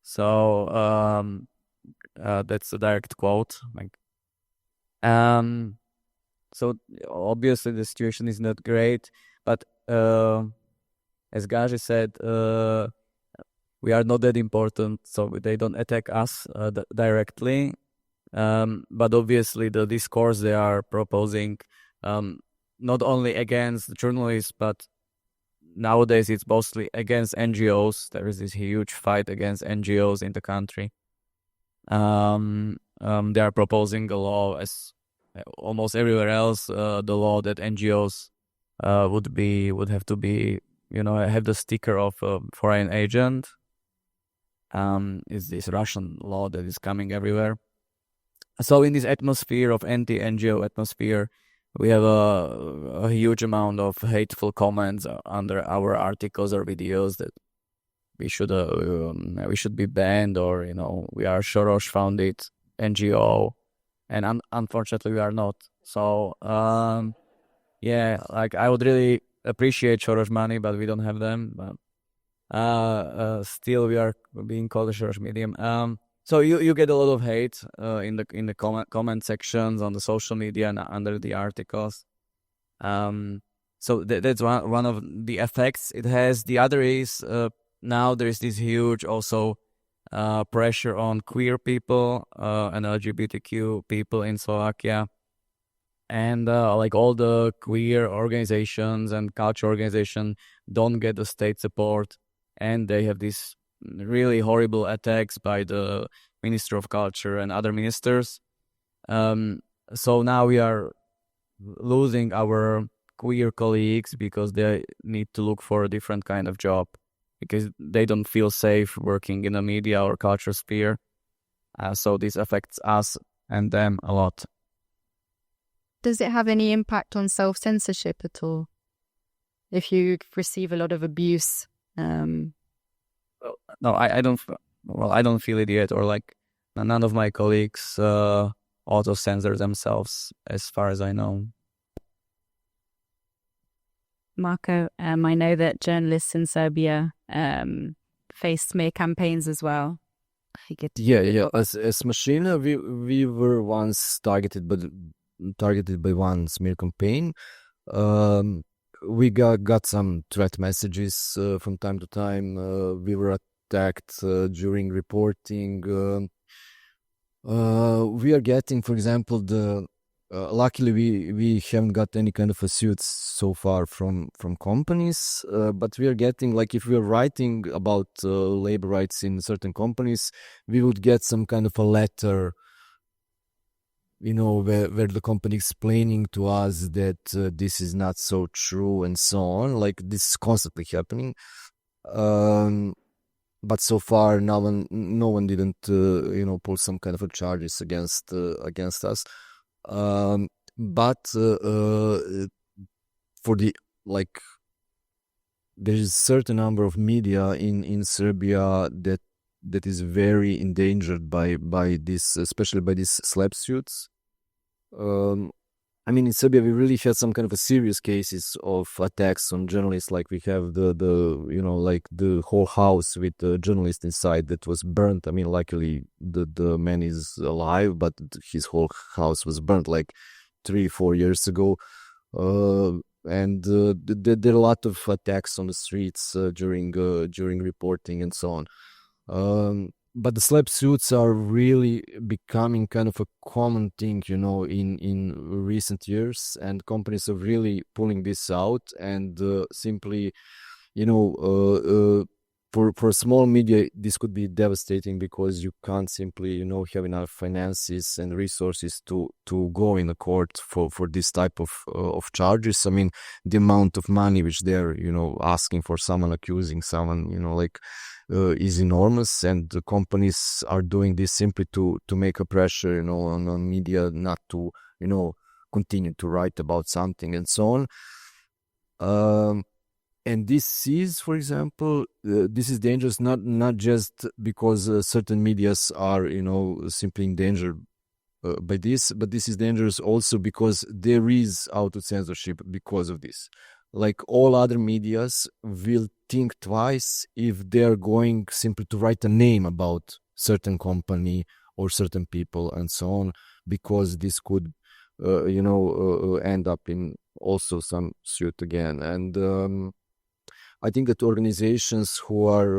Speaker 5: So that's a direct quote. So obviously the situation is not great, but as Gaji said, we are not that important, so they don't attack us directly. But obviously the discourse they are proposing, not only against journalists, but nowadays it's mostly against NGOs. There is this huge fight against NGOs in the country. They are proposing a law, as almost everywhere else, the law that NGOs would have to be have the sticker of a foreign agent. Is this Russian law that is coming everywhere. So in this atmosphere of anti-NGO atmosphere, we have a huge amount of hateful comments under our articles or videos that we should be banned, or we are Soros founded NGO, and unfortunately we are not. So like I would really appreciate Soros money, but we don't have them. But still we are being called a Soros medium. So you get a lot of hate in the comment sections on the social media and under the articles. So that's one of the effects it has. The other is now there is this huge also pressure on queer people and LGBTQ people in Slovakia, and like all the queer organizations and culture organizations don't get the state support, and they have these really horrible attacks by the Minister of Culture and other ministers. So now we are losing our queer colleagues because they need to look for a different kind of job because they don't feel safe working in the media or culture sphere. So this affects us and them a lot.
Speaker 2: Does it have any impact on self-censorship at all? If you receive a lot of abuse?
Speaker 5: No, I don't. Well, I don't feel it yet, or like none of my colleagues auto-censor themselves, as far as I know.
Speaker 2: Marco, I know that journalists in Serbia face smear campaigns as well.
Speaker 6: Yeah. As Machina, we were once targeted by one smear campaign. We got some threat messages from time to time. We were attacked during reporting. We are getting, for example, luckily we haven't got any kind of a suits so far from companies, but we are getting, like, if we are writing about labor rights in certain companies, we would get some kind of a letter, where the company explaining to us that this is not so true and so on. Like, this is constantly happening. But so far, no one didn't, pull some kind of a charges against us. But for the, like, there is a certain number of media in Serbia that is very endangered by this, especially by these slap suits. I mean, in Serbia, we really had some kind of a serious cases of attacks on journalists. Like, we have the whole house with the journalist inside that was burnt. I mean, luckily the man is alive, but his whole house was burnt like 3-4 years ago. And there are a lot of attacks on the streets during reporting and so on. But the slap suits are really becoming kind of a common thing, in recent years, and companies are really pulling this out. And simply, for small media, this could be devastating because you can't simply, have enough finances and resources to go in the court for this type of charges. I mean, the amount of money which they're, asking for someone, accusing someone, is enormous, and the companies are doing this simply to make a pressure, on media not to, continue to write about something and so on. And this is, for example, this is dangerous not just because certain medias are, simply in danger by this, but this is dangerous also because there is auto-censorship because of this. Like, all other medias will think twice if they're going simply to write a name about certain company or certain people and so on, because this could, end up in also some suit again. And I think that organizations who are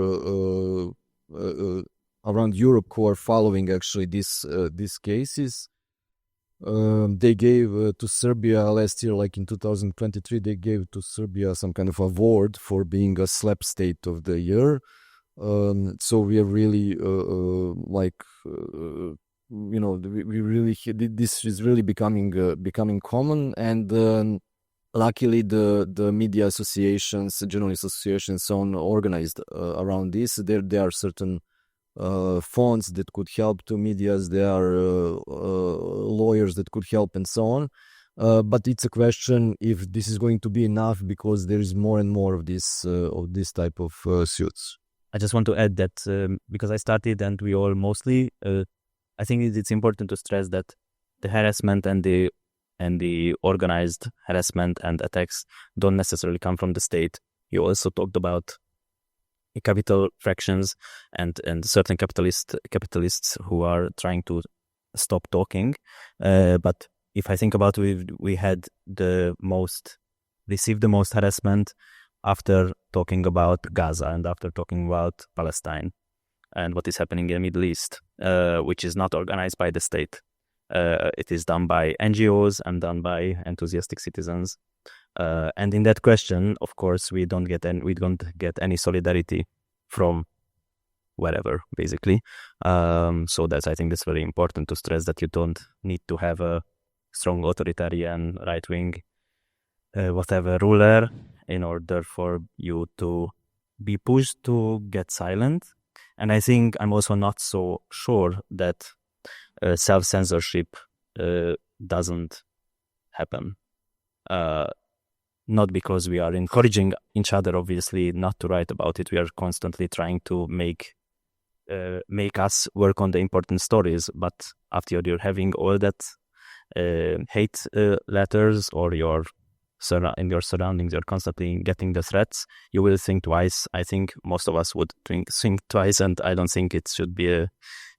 Speaker 6: around Europe who are following actually these cases, they gave to Serbia last year, like in 2023, they gave to Serbia some kind of award for being a slap state of the year. So we are really we really, this is really becoming common. And luckily the media associations, journalist associations, so on, organized around this. There are certain funds that could help to medias. There are lawyers that could help, and so on. But it's a question if this is going to be enough, because there is more and more of this type of suits.
Speaker 4: I just want to add that because I started and we all mostly, I think it's important to stress that the harassment and the organized harassment and attacks don't necessarily come from the state. You also talked about capital fractions and certain capitalists who are trying to stop talking. But if I think about it, we had received the most harassment after talking about Gaza and after talking about Palestine and what is happening in the Middle East, which is not organized by the state. It is done by NGOs and done by enthusiastic citizens. And in that question, of course, we don't get any solidarity from wherever, basically. So I think that's very important to stress, that you don't need to have a strong authoritarian right-wing whatever ruler in order for you to be pushed to get silent. And I think I'm also not so sure that self-censorship doesn't happen. Not because we are encouraging each other, obviously, not to write about it. We are constantly trying to make us work on the important stories. But after you're having all that hate letters, or in your surroundings, you're constantly getting the threats, you will think twice. I think most of us would think twice, and I don't think it should be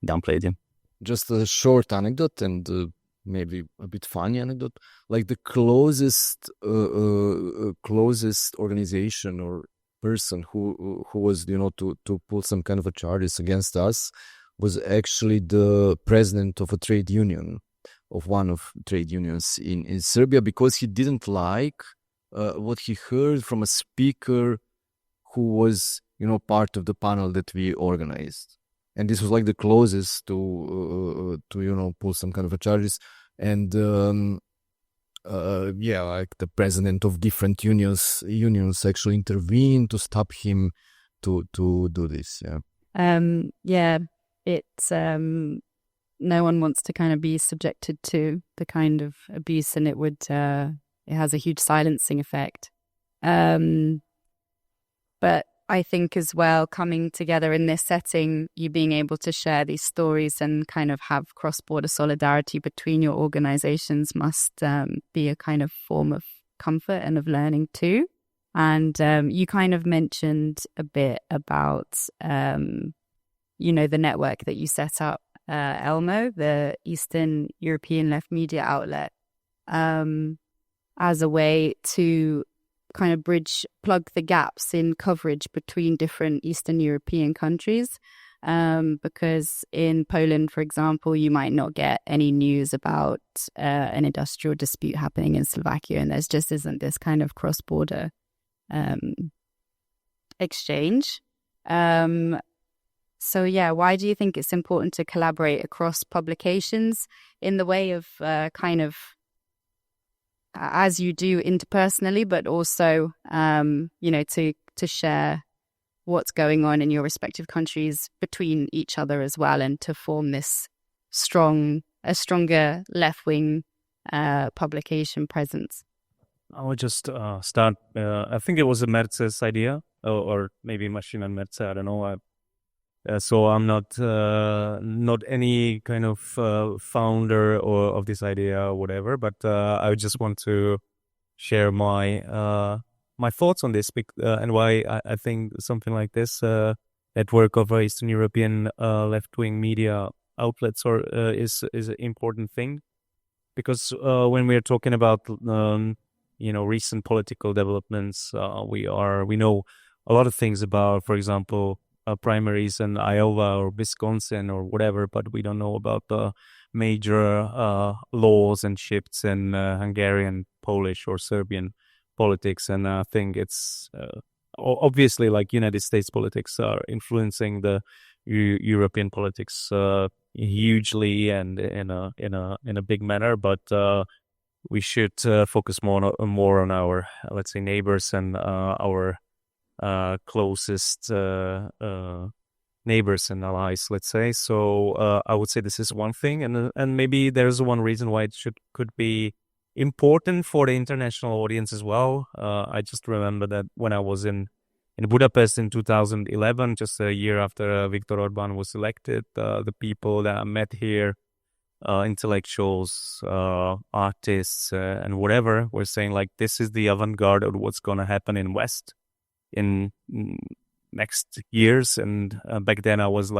Speaker 4: downplayed.
Speaker 6: Just a short anecdote, and maybe a bit funny anecdote. Like the closest organization or person who was, to pull some kind of a charges against us was actually the president of a trade union, of one of trade unions in Serbia, because he didn't like what he heard from a speaker who was, part of the panel that we organized. And this was like the closest to pull some kind of a charges. And like the president of different unions actually intervened to stop him to do this.
Speaker 2: It's no one wants to kind of be subjected to the kind of abuse, and it has a huge silencing effect. But I think as well, coming together in this setting, you being able to share these stories and kind of have cross-border solidarity between your organizations must be a kind of form of comfort and of learning too. And you kind of mentioned a bit about, the network that you set up, ELMO, the Eastern European Left Media Outlet, as a way to kind of plug the gaps in coverage between different Eastern European countries. Because in Poland, for example, you might not get any news about an industrial dispute happening in Slovakia, and there's just isn't this kind of cross-border exchange. So why do you think it's important to collaborate across publications in the way of as you do interpersonally, but also, to share what's going on in your respective countries between each other as well, and to form this stronger left-wing publication presence?
Speaker 8: I would just start. I think it was a Merce's idea, or maybe Machine and Merce. I don't know. So I'm not any kind of founder of this idea or whatever, but I just want to share my thoughts on this and why I think something like this network of Eastern European left-wing media outlets is an important thing, because when we're talking about recent political developments, we know a lot of things about, for example, primaries in Iowa or Wisconsin or whatever, but we don't know about the major laws and shifts in Hungarian, Polish, or Serbian politics. And I think it's obviously like United States politics are influencing the European politics hugely and in a big manner. But we should focus more on our, let's say, neighbors and our closest neighbors and allies, let's say. So I would say this is one thing, and maybe there's one reason why it could be important for the international audience as well. I just remember that when I was in Budapest in 2011, just a year after Viktor Orbán was elected, the people that I met here, intellectuals, artists, and whatever, were saying like, this is the avant-garde of what's going to happen in West in next years. And back then I was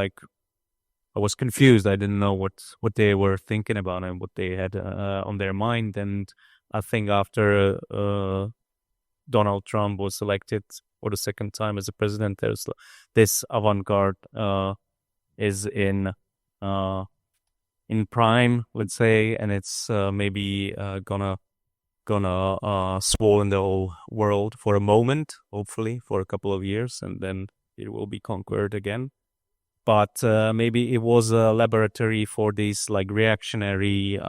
Speaker 8: confused. I didn't know what they were thinking about and what they had on their mind. And I think after Donald Trump was elected for the second time as a president, there's this avant-garde is in prime, let's say, and it's maybe gonna swallow in the whole world for a moment, hopefully for a couple of years, and then it will be conquered again. But maybe it was a laboratory for these like reactionary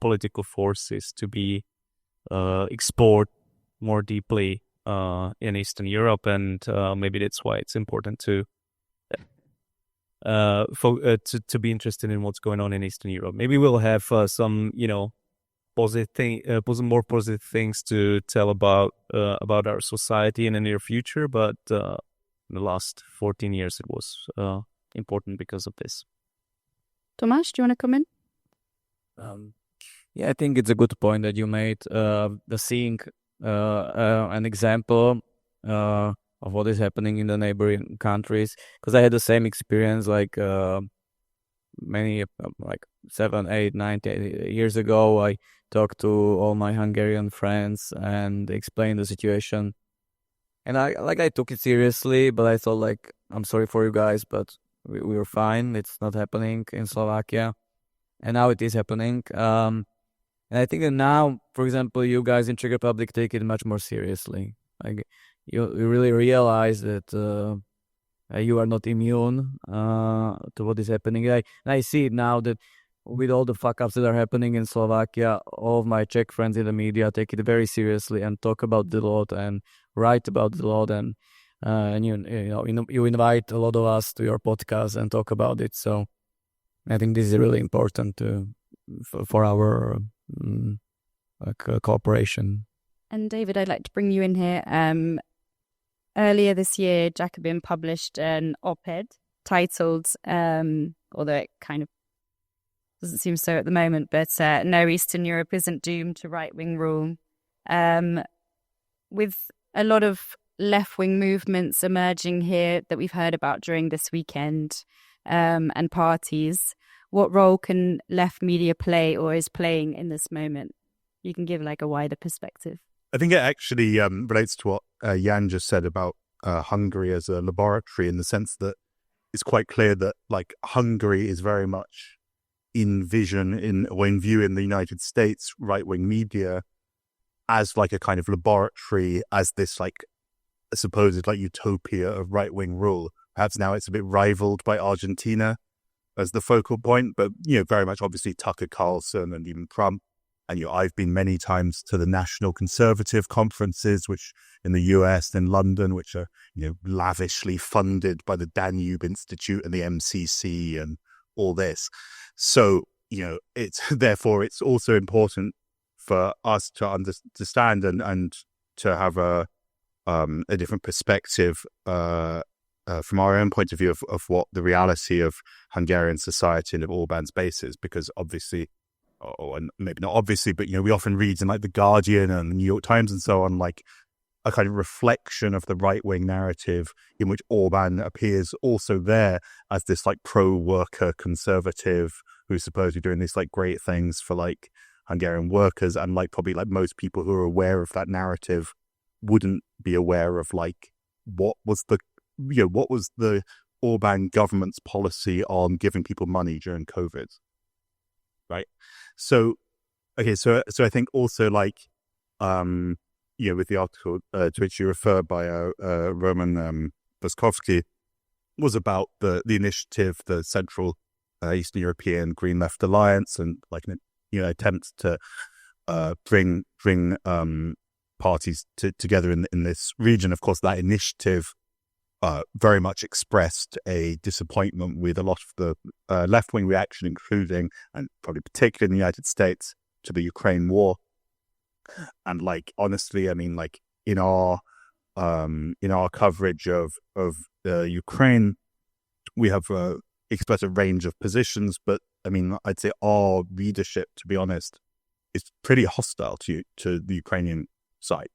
Speaker 8: political forces to be explored more deeply in Eastern Europe, and maybe that's why it's important to be interested in what's going on in Eastern Europe. Maybe we'll have some, more positive things to tell about our society in the near future. But in the last 14 years, it was important because of this.
Speaker 2: Tomáš, do you want to come in?
Speaker 5: Yeah, I think it's a good point that you made. Seeing an example of what is happening in the neighboring countries, because I had the same experience like many, like 7, 8, 9, 10 years ago. I talked to all my Hungarian friends and explained the situation, and I took it seriously, but I thought like, I'm sorry for you guys, but we were fine. It's not happening in Slovakia, and now it is happening. And I think that now, for example, you guys in Czech Republic take it much more seriously. Like you really realize that you are not immune to what is happening. And I see it now that with all the fuck-ups that are happening in Slovakia, all of my Czech friends in the media take it very seriously and talk about the lot and write about the lot, and you invite a lot of us to your podcast and talk about it. So I think this is really important for our cooperation.
Speaker 2: And David, I'd like to bring you in here. Earlier this year, Jacobin published an op-ed titled, although it kind of doesn't seem so at the moment, but No, Eastern Europe Isn't Doomed to Right-Wing Rule. With a lot of left-wing movements emerging here that we've heard about during this weekend, and parties, what role can left media play or is playing in this moment? You can give like a wider perspective.
Speaker 7: I think it actually relates to what Jan just said about Hungary as a laboratory, in the sense that it's quite clear that like Hungary is very much in view in the United States right-wing media as like a kind of laboratory, as this like supposed like utopia of right-wing rule. Perhaps now it's a bit rivaled by Argentina as the focal point, but very much obviously Tucker Carlson and even Trump. And I've been many times to the National Conservative conferences, which in the US and London, which are lavishly funded by the Danube Institute and the MCC and all this. So it's also important for us to understand and to have a different perspective from our own point of view of what the reality of Hungarian society and of Orbán's base is, because obviously, or maybe not obviously, but we often read in like The Guardian and the New York Times and so on, like a kind of reflection of the right-wing narrative in which Orbán appears also there as this like pro-worker conservative who's supposedly doing these like great things for like Hungarian workers, and like probably like most people who are aware of that narrative wouldn't be aware of like what was the Orbán government's policy on giving people money during COVID. Right. So, okay. So I think also like, with the article to which you refer by Roman Boskovsky was about the initiative, the Central Eastern European Green Left Alliance, and like an attempt to bring parties together in this region. Of course, that initiative very much expressed a disappointment with a lot of the left-wing reaction, including, and probably particularly in the United States, to the Ukraine war. And like, honestly, I mean, like in our coverage of Ukraine, we have expressed a range of positions, but I mean, I'd say our readership, to be honest, is pretty hostile to the Ukrainian side.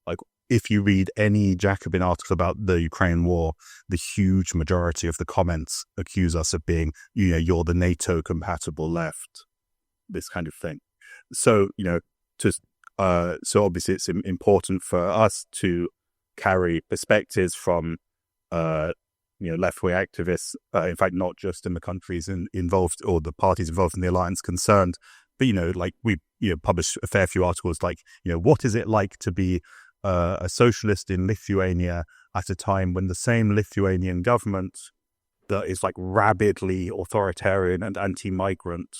Speaker 7: Like, if you read any Jacobin article about the Ukraine war, the huge majority of the comments accuse us of being, you're the NATO compatible left, this kind of thing. So, so obviously it's important for us to carry perspectives from, left-wing activists, in fact, not just in the countries involved or the parties involved in the alliance concerned, but, like we, published a fair few articles like, what is it like to be a socialist in Lithuania at a time when the same Lithuanian government that is like rabidly authoritarian and anti-migrant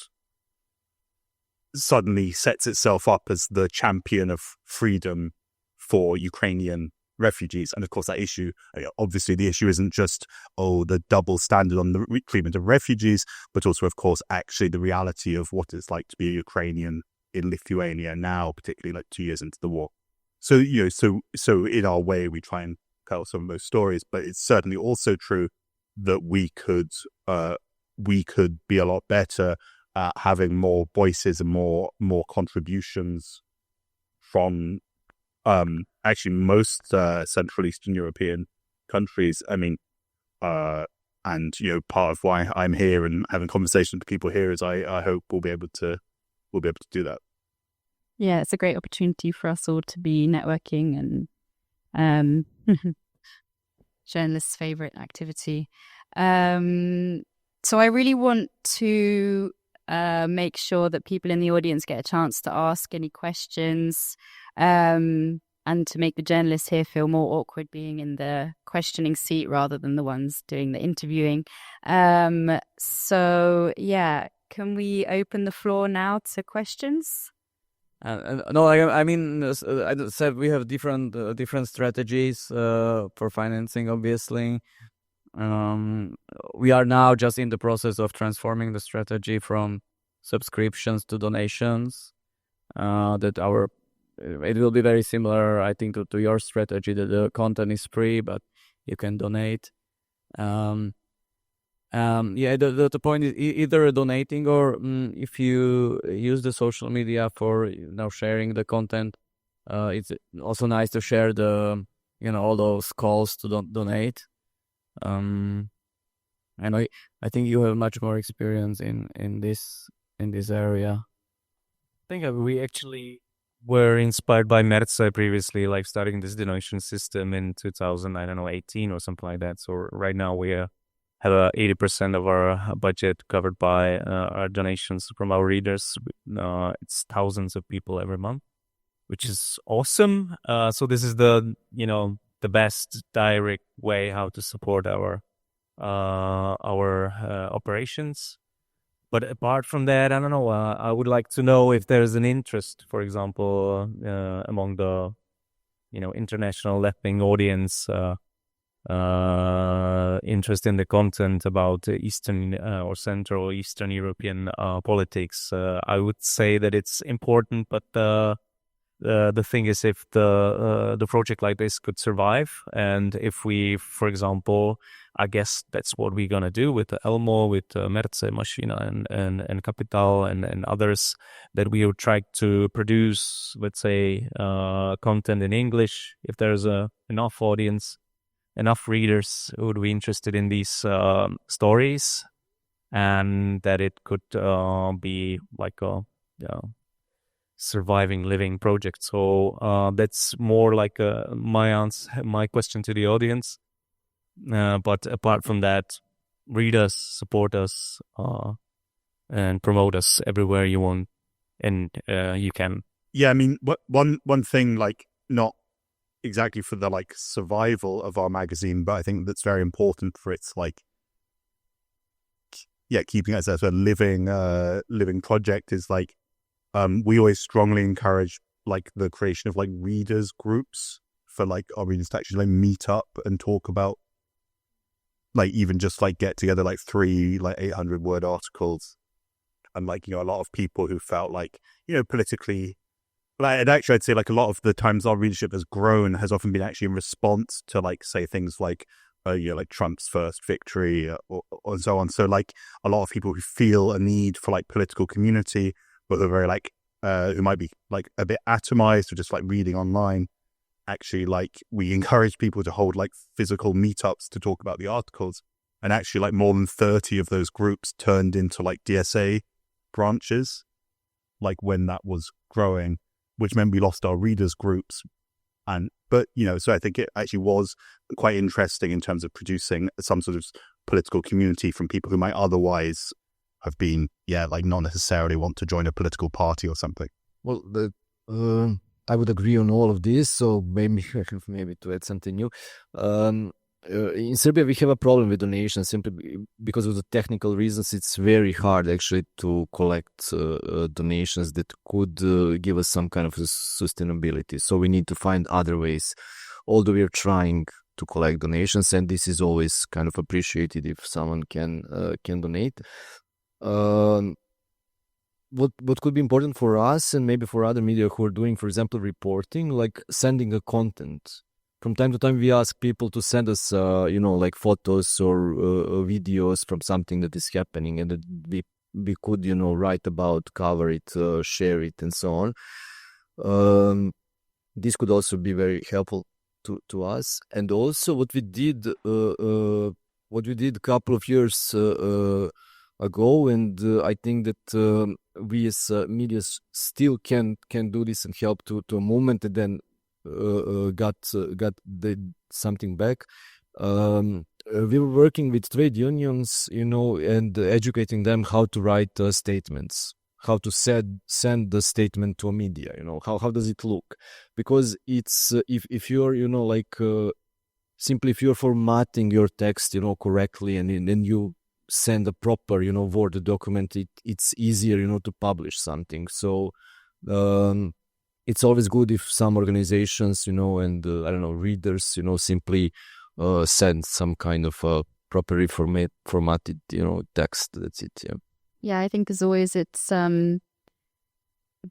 Speaker 7: suddenly sets itself up as the champion of freedom for Ukrainian refugees. And of course, that issue, obviously the issue isn't just, the double standard on the treatment of refugees, but also, of course, actually the reality of what it's like to be a Ukrainian in Lithuania now, particularly like 2 years into the war. So, so in our way, we try and tell some of those stories, but it's certainly also true that we could be a lot better at having more voices and more contributions from actually most Central Eastern European countries. I mean, and part of why I'm here and having conversations with people here is I hope we'll be able to do that.
Speaker 2: Yeah, it's a great opportunity for us all to be networking and journalists' favorite activity. So I really want to make sure that people in the audience get a chance to ask any questions, and to make the journalists here feel more awkward being in the questioning seat rather than the ones doing the interviewing. So yeah, can we open the floor now to questions?
Speaker 5: No, I mean, I said we have different strategies for financing, obviously. We are now just in the process of transforming the strategy from subscriptions to donations. It will be very similar, I think, to your strategy, that the content is free, but you can donate. The point is either donating or if you use the social media for sharing the content, it's also nice to share the all those calls to donate. And I think you have much more experience in this area.
Speaker 8: I think we actually were inspired by Merce previously, like starting this donation system in 2018 or something like that. So right now we have 80% of our budget covered by our donations from our readers. It's thousands of people every month, which is awesome. So this is the best direct way how to support our operations. But apart from that, I don't know. I would like to know if there's an interest, for example, among the international left-wing audience. Interest in the content about Eastern or Central Eastern European politics. I would say that it's important, but the thing is, if the project like this could survive, and if we, for example, I guess that's what we're gonna do with Elmo, with Merce, Machina, and Capital, and others, that we will try to produce, let's say, content in English. If there's enough audience, enough readers who would be interested in these stories, and that it could be like a surviving, living project. So that's more like my question to the audience. But apart from that, read us, support us, and promote us everywhere you want, and you can.
Speaker 7: Yeah, I mean, one thing, like, not exactly for the like survival of our magazine, but I think that's very important for its like, keeping it as a living project is like, we always strongly encourage like the creation of like readers groups for like our readers to actually like meet up and talk about, like even just like get together like 3 like 800 word articles. And like, you know, a lot of people who felt like, you know, politically, like, and actually I'd say like a lot of the times our readership has grown has often been actually in response to like, say things like, you know, like Trump's first victory or so on. So like a lot of people who feel a need for like political community, but who are very like, who might be like a bit atomized or just like reading online, actually like we encourage people to hold like physical meetups to talk about the articles. And actually like more than 30 of those groups turned into like DSA branches, like when that was growing, which meant we lost our readers groups. But you know, so I think it actually was quite interesting in terms of producing some sort of political community from people who might otherwise have been, like not necessarily want to join a political party or something.
Speaker 6: Well, I would agree on all of this. So maybe to add something new. In Serbia, we have a problem with donations simply because of the technical reasons. It's very hard actually to collect donations that could give us some kind of sustainability. So we need to find other ways, although we are trying to collect donations, and this is always kind of appreciated if someone can donate. What could be important for us and maybe for other media who are doing, for example, reporting, like sending a content. From time to time, we ask people to send us, like photos or videos from something that is happening, and that we could, write about, cover it, share it, and so on. This could also be very helpful to us. And also, what we did a couple of years ago, and I think that we as media still can do this and help to a movement, and then got something back. We were working with trade unions, and educating them how to write statements, how to send the statement to a media. How does it look? Because it's if you're simply if you're formatting your text correctly, and then you send a proper Word document, it's easier to publish something. So it's always good if some organizations, and readers, simply send some kind of properly formatted, text. That's it. Yeah.
Speaker 2: Yeah, I think as always, it's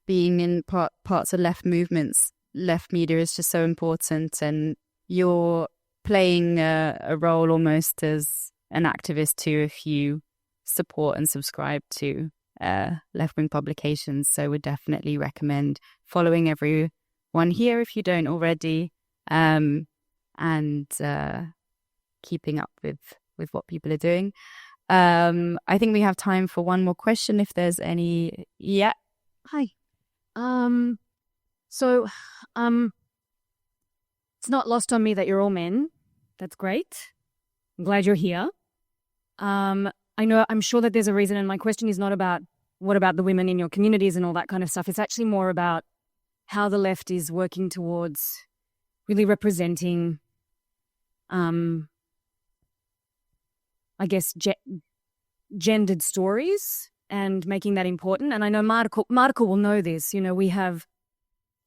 Speaker 2: being in parts of left movements, left media is just so important, and you're playing a role almost as an activist too if you support and subscribe to left-wing publications. So would definitely recommend following everyone here if you don't already, and keeping up with what people are doing. I think we have time for one more question if there's any. Yeah.
Speaker 9: Hi. So it's not lost on me that you're all men. That's great. I'm glad you're here. I'm sure that there's a reason, and my question is not about what about the women in your communities and all that kind of stuff. It's actually more about how the left is working towards really representing, I guess, gendered stories and making that important. And I know Marko will know this. We have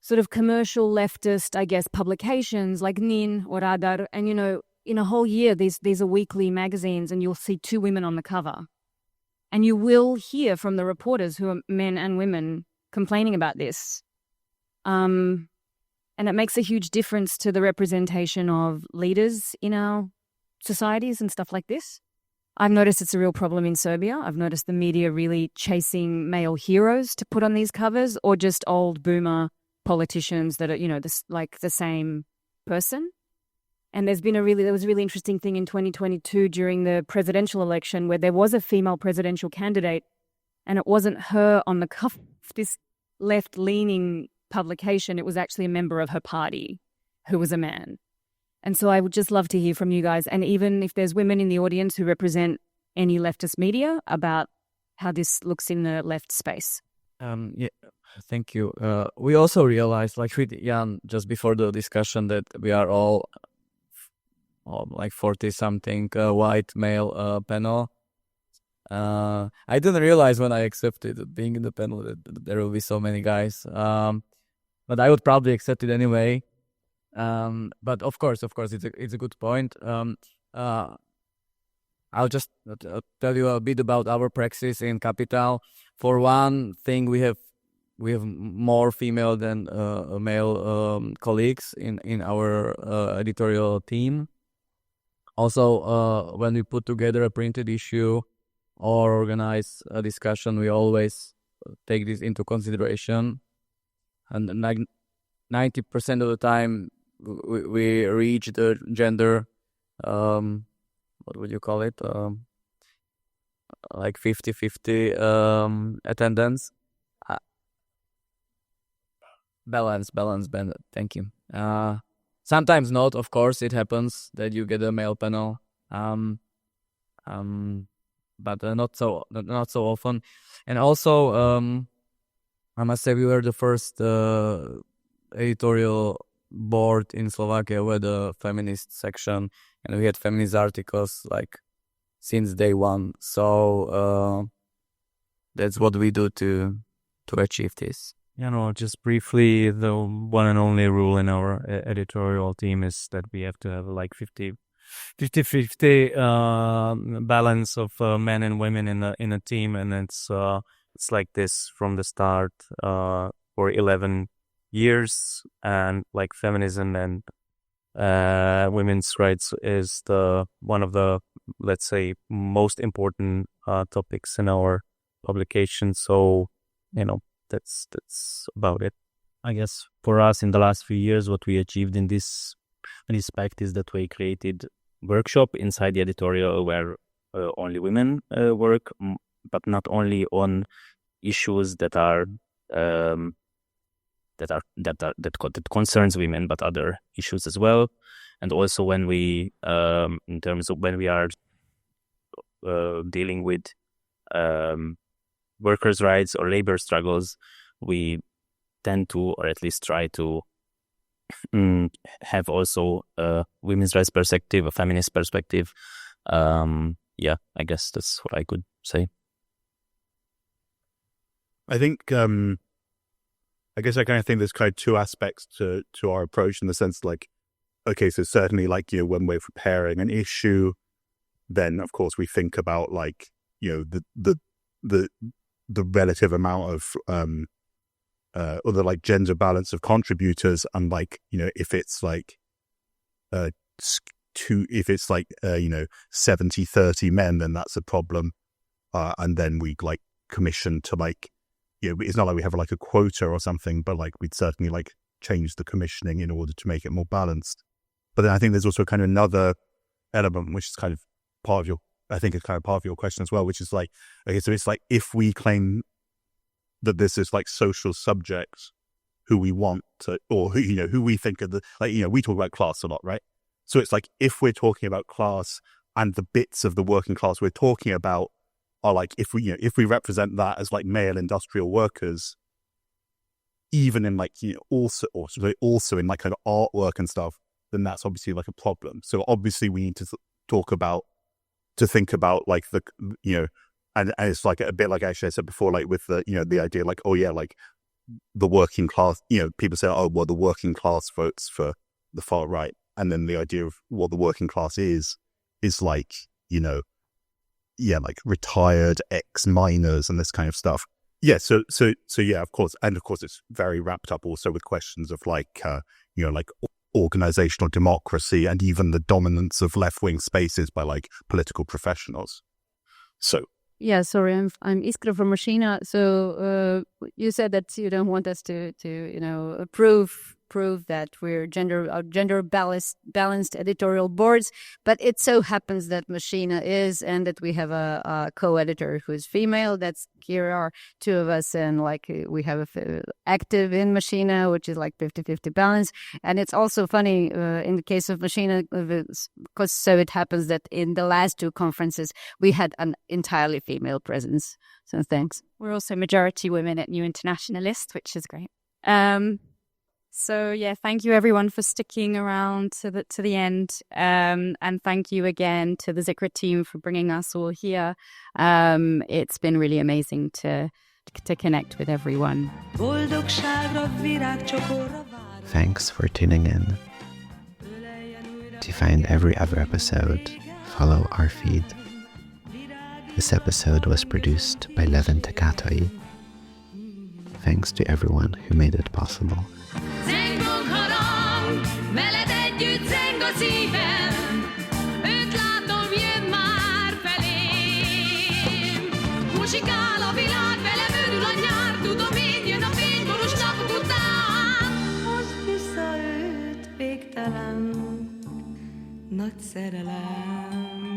Speaker 9: sort of commercial leftist, I guess, publications like Nin or Radar, and in a whole year, these are weekly magazines, and you'll see 2 women on the cover. And you will hear from the reporters who are men and women complaining about this. And it makes a huge difference to the representation of leaders in our societies and stuff like this. I've noticed it's a real problem in Serbia. I've noticed the media really chasing male heroes to put on these covers, or just old boomer politicians that are, the same person. And there was a really interesting thing in 2022 during the presidential election where there was a female presidential candidate, and it wasn't her on the cover of this left-leaning publication. It was actually a member of her party who was a man. And so I would just love to hear from you guys, and even if there's women in the audience who represent any leftist media, about how this looks in the left space.
Speaker 5: Yeah, thank you. We also realized, like with Jan, just before the discussion, that we are all like 40-something white male panel. I didn't realize when I accepted being in the panel that there will be so many guys. But I would probably accept it anyway. But of course, it's a good point. I'll just tell you a bit about our praxis in Capital. For one thing, we have more female than male colleagues in our editorial team. Also, when we put together a printed issue or organize a discussion, we always take this into consideration. And 90% of the time, we reach the gender, what would you call it? Like 50-50 attendance. Balance, thank you. Sometimes not, of course, it happens that you get a male panel. But not so often. And also, I must say we were the first editorial board in Slovakia with a feminist section, and we had feminist articles like since day one. So that's what we do to achieve this.
Speaker 8: Just briefly, the one and only rule in our editorial team is that we have to have like 50-50 balance of men and women in a team, and it's like this from the start for 11 years, and like feminism and women's rights is one of the, let's say, most important topics in our publication. So that's about it. I guess for us in the last few years, what we achieved in this respect is that we created workshop inside the editorial where only women work, but not only on issues that concerns women, but other issues as well. And also when we, in terms of when we are dealing with workers' rights or labor struggles, we tend to, or at least try to, have also a women's rights perspective, a feminist perspective. I guess that's what I could say.
Speaker 7: I think, I guess I kind of think there's kind of two aspects to our approach, in the sense like, okay, so certainly like, when we're preparing an issue, then of course we think about like, the relative amount of, or the like gender balance of contributors, and like, if it's like, if it's like 70-30 men, then that's a problem. And then we like commission to like, it's not like we have like a quota or something, but like we'd certainly like change the commissioning in order to make it more balanced. But then I think there's also kind of another element, which is kind of part of your, I think it's kind of part of your question as well, which is like, okay, so it's like, if we claim that this is like social subjects who we want to, or who, who we think are the, like, we talk about class a lot, right? So it's like, if we're talking about class and the bits of the working class we're talking about are like, if we represent that as like male industrial workers, even in like, also in like kind of artwork and stuff, then that's obviously like a problem. So obviously we need to think about like the, and it's like a bit like actually I said before, like with the, the idea like, oh yeah, like the working class, people say, oh, well, the working class votes for the far right. And then the idea of what the working class is like, like retired ex-miners and this kind of stuff. Yeah. So yeah, of course. And of course it's very wrapped up also with questions of like, like organizational democracy and even the dominance of left-wing spaces by like political professionals. So.
Speaker 10: Yeah, sorry, I'm Szikra from Machina. So you said that you don't want us to prove that we're gender balanced editorial boards, but it so happens that Machina is, and that we have a co-editor who's female. Here are two of us, and like we have active in Machina, which is like 50-50 balance. And it's also funny in the case of Machina, because so it happens that in the last two conferences we had an entirely female presence. So thanks.
Speaker 2: We're also majority women at New Internationalist, which is great. So yeah, thank you everyone for sticking around to the end, and thank you again to the Szikra team for bringing us all here. It's been really amazing to connect with everyone.
Speaker 1: Thanks for tuning in. To find every other episode, follow our feed. This episode was produced by Lab-Left-nek. Thanks to everyone who made it possible.
Speaker 3: Zengok harang, veled együtt zeng a szívem, őt látom, jön már felém. Musikál a világ, velem örül a nyár, tudom én, jön a fényborús napok után. Hozd vissza őt, végtelen nagy szerelem.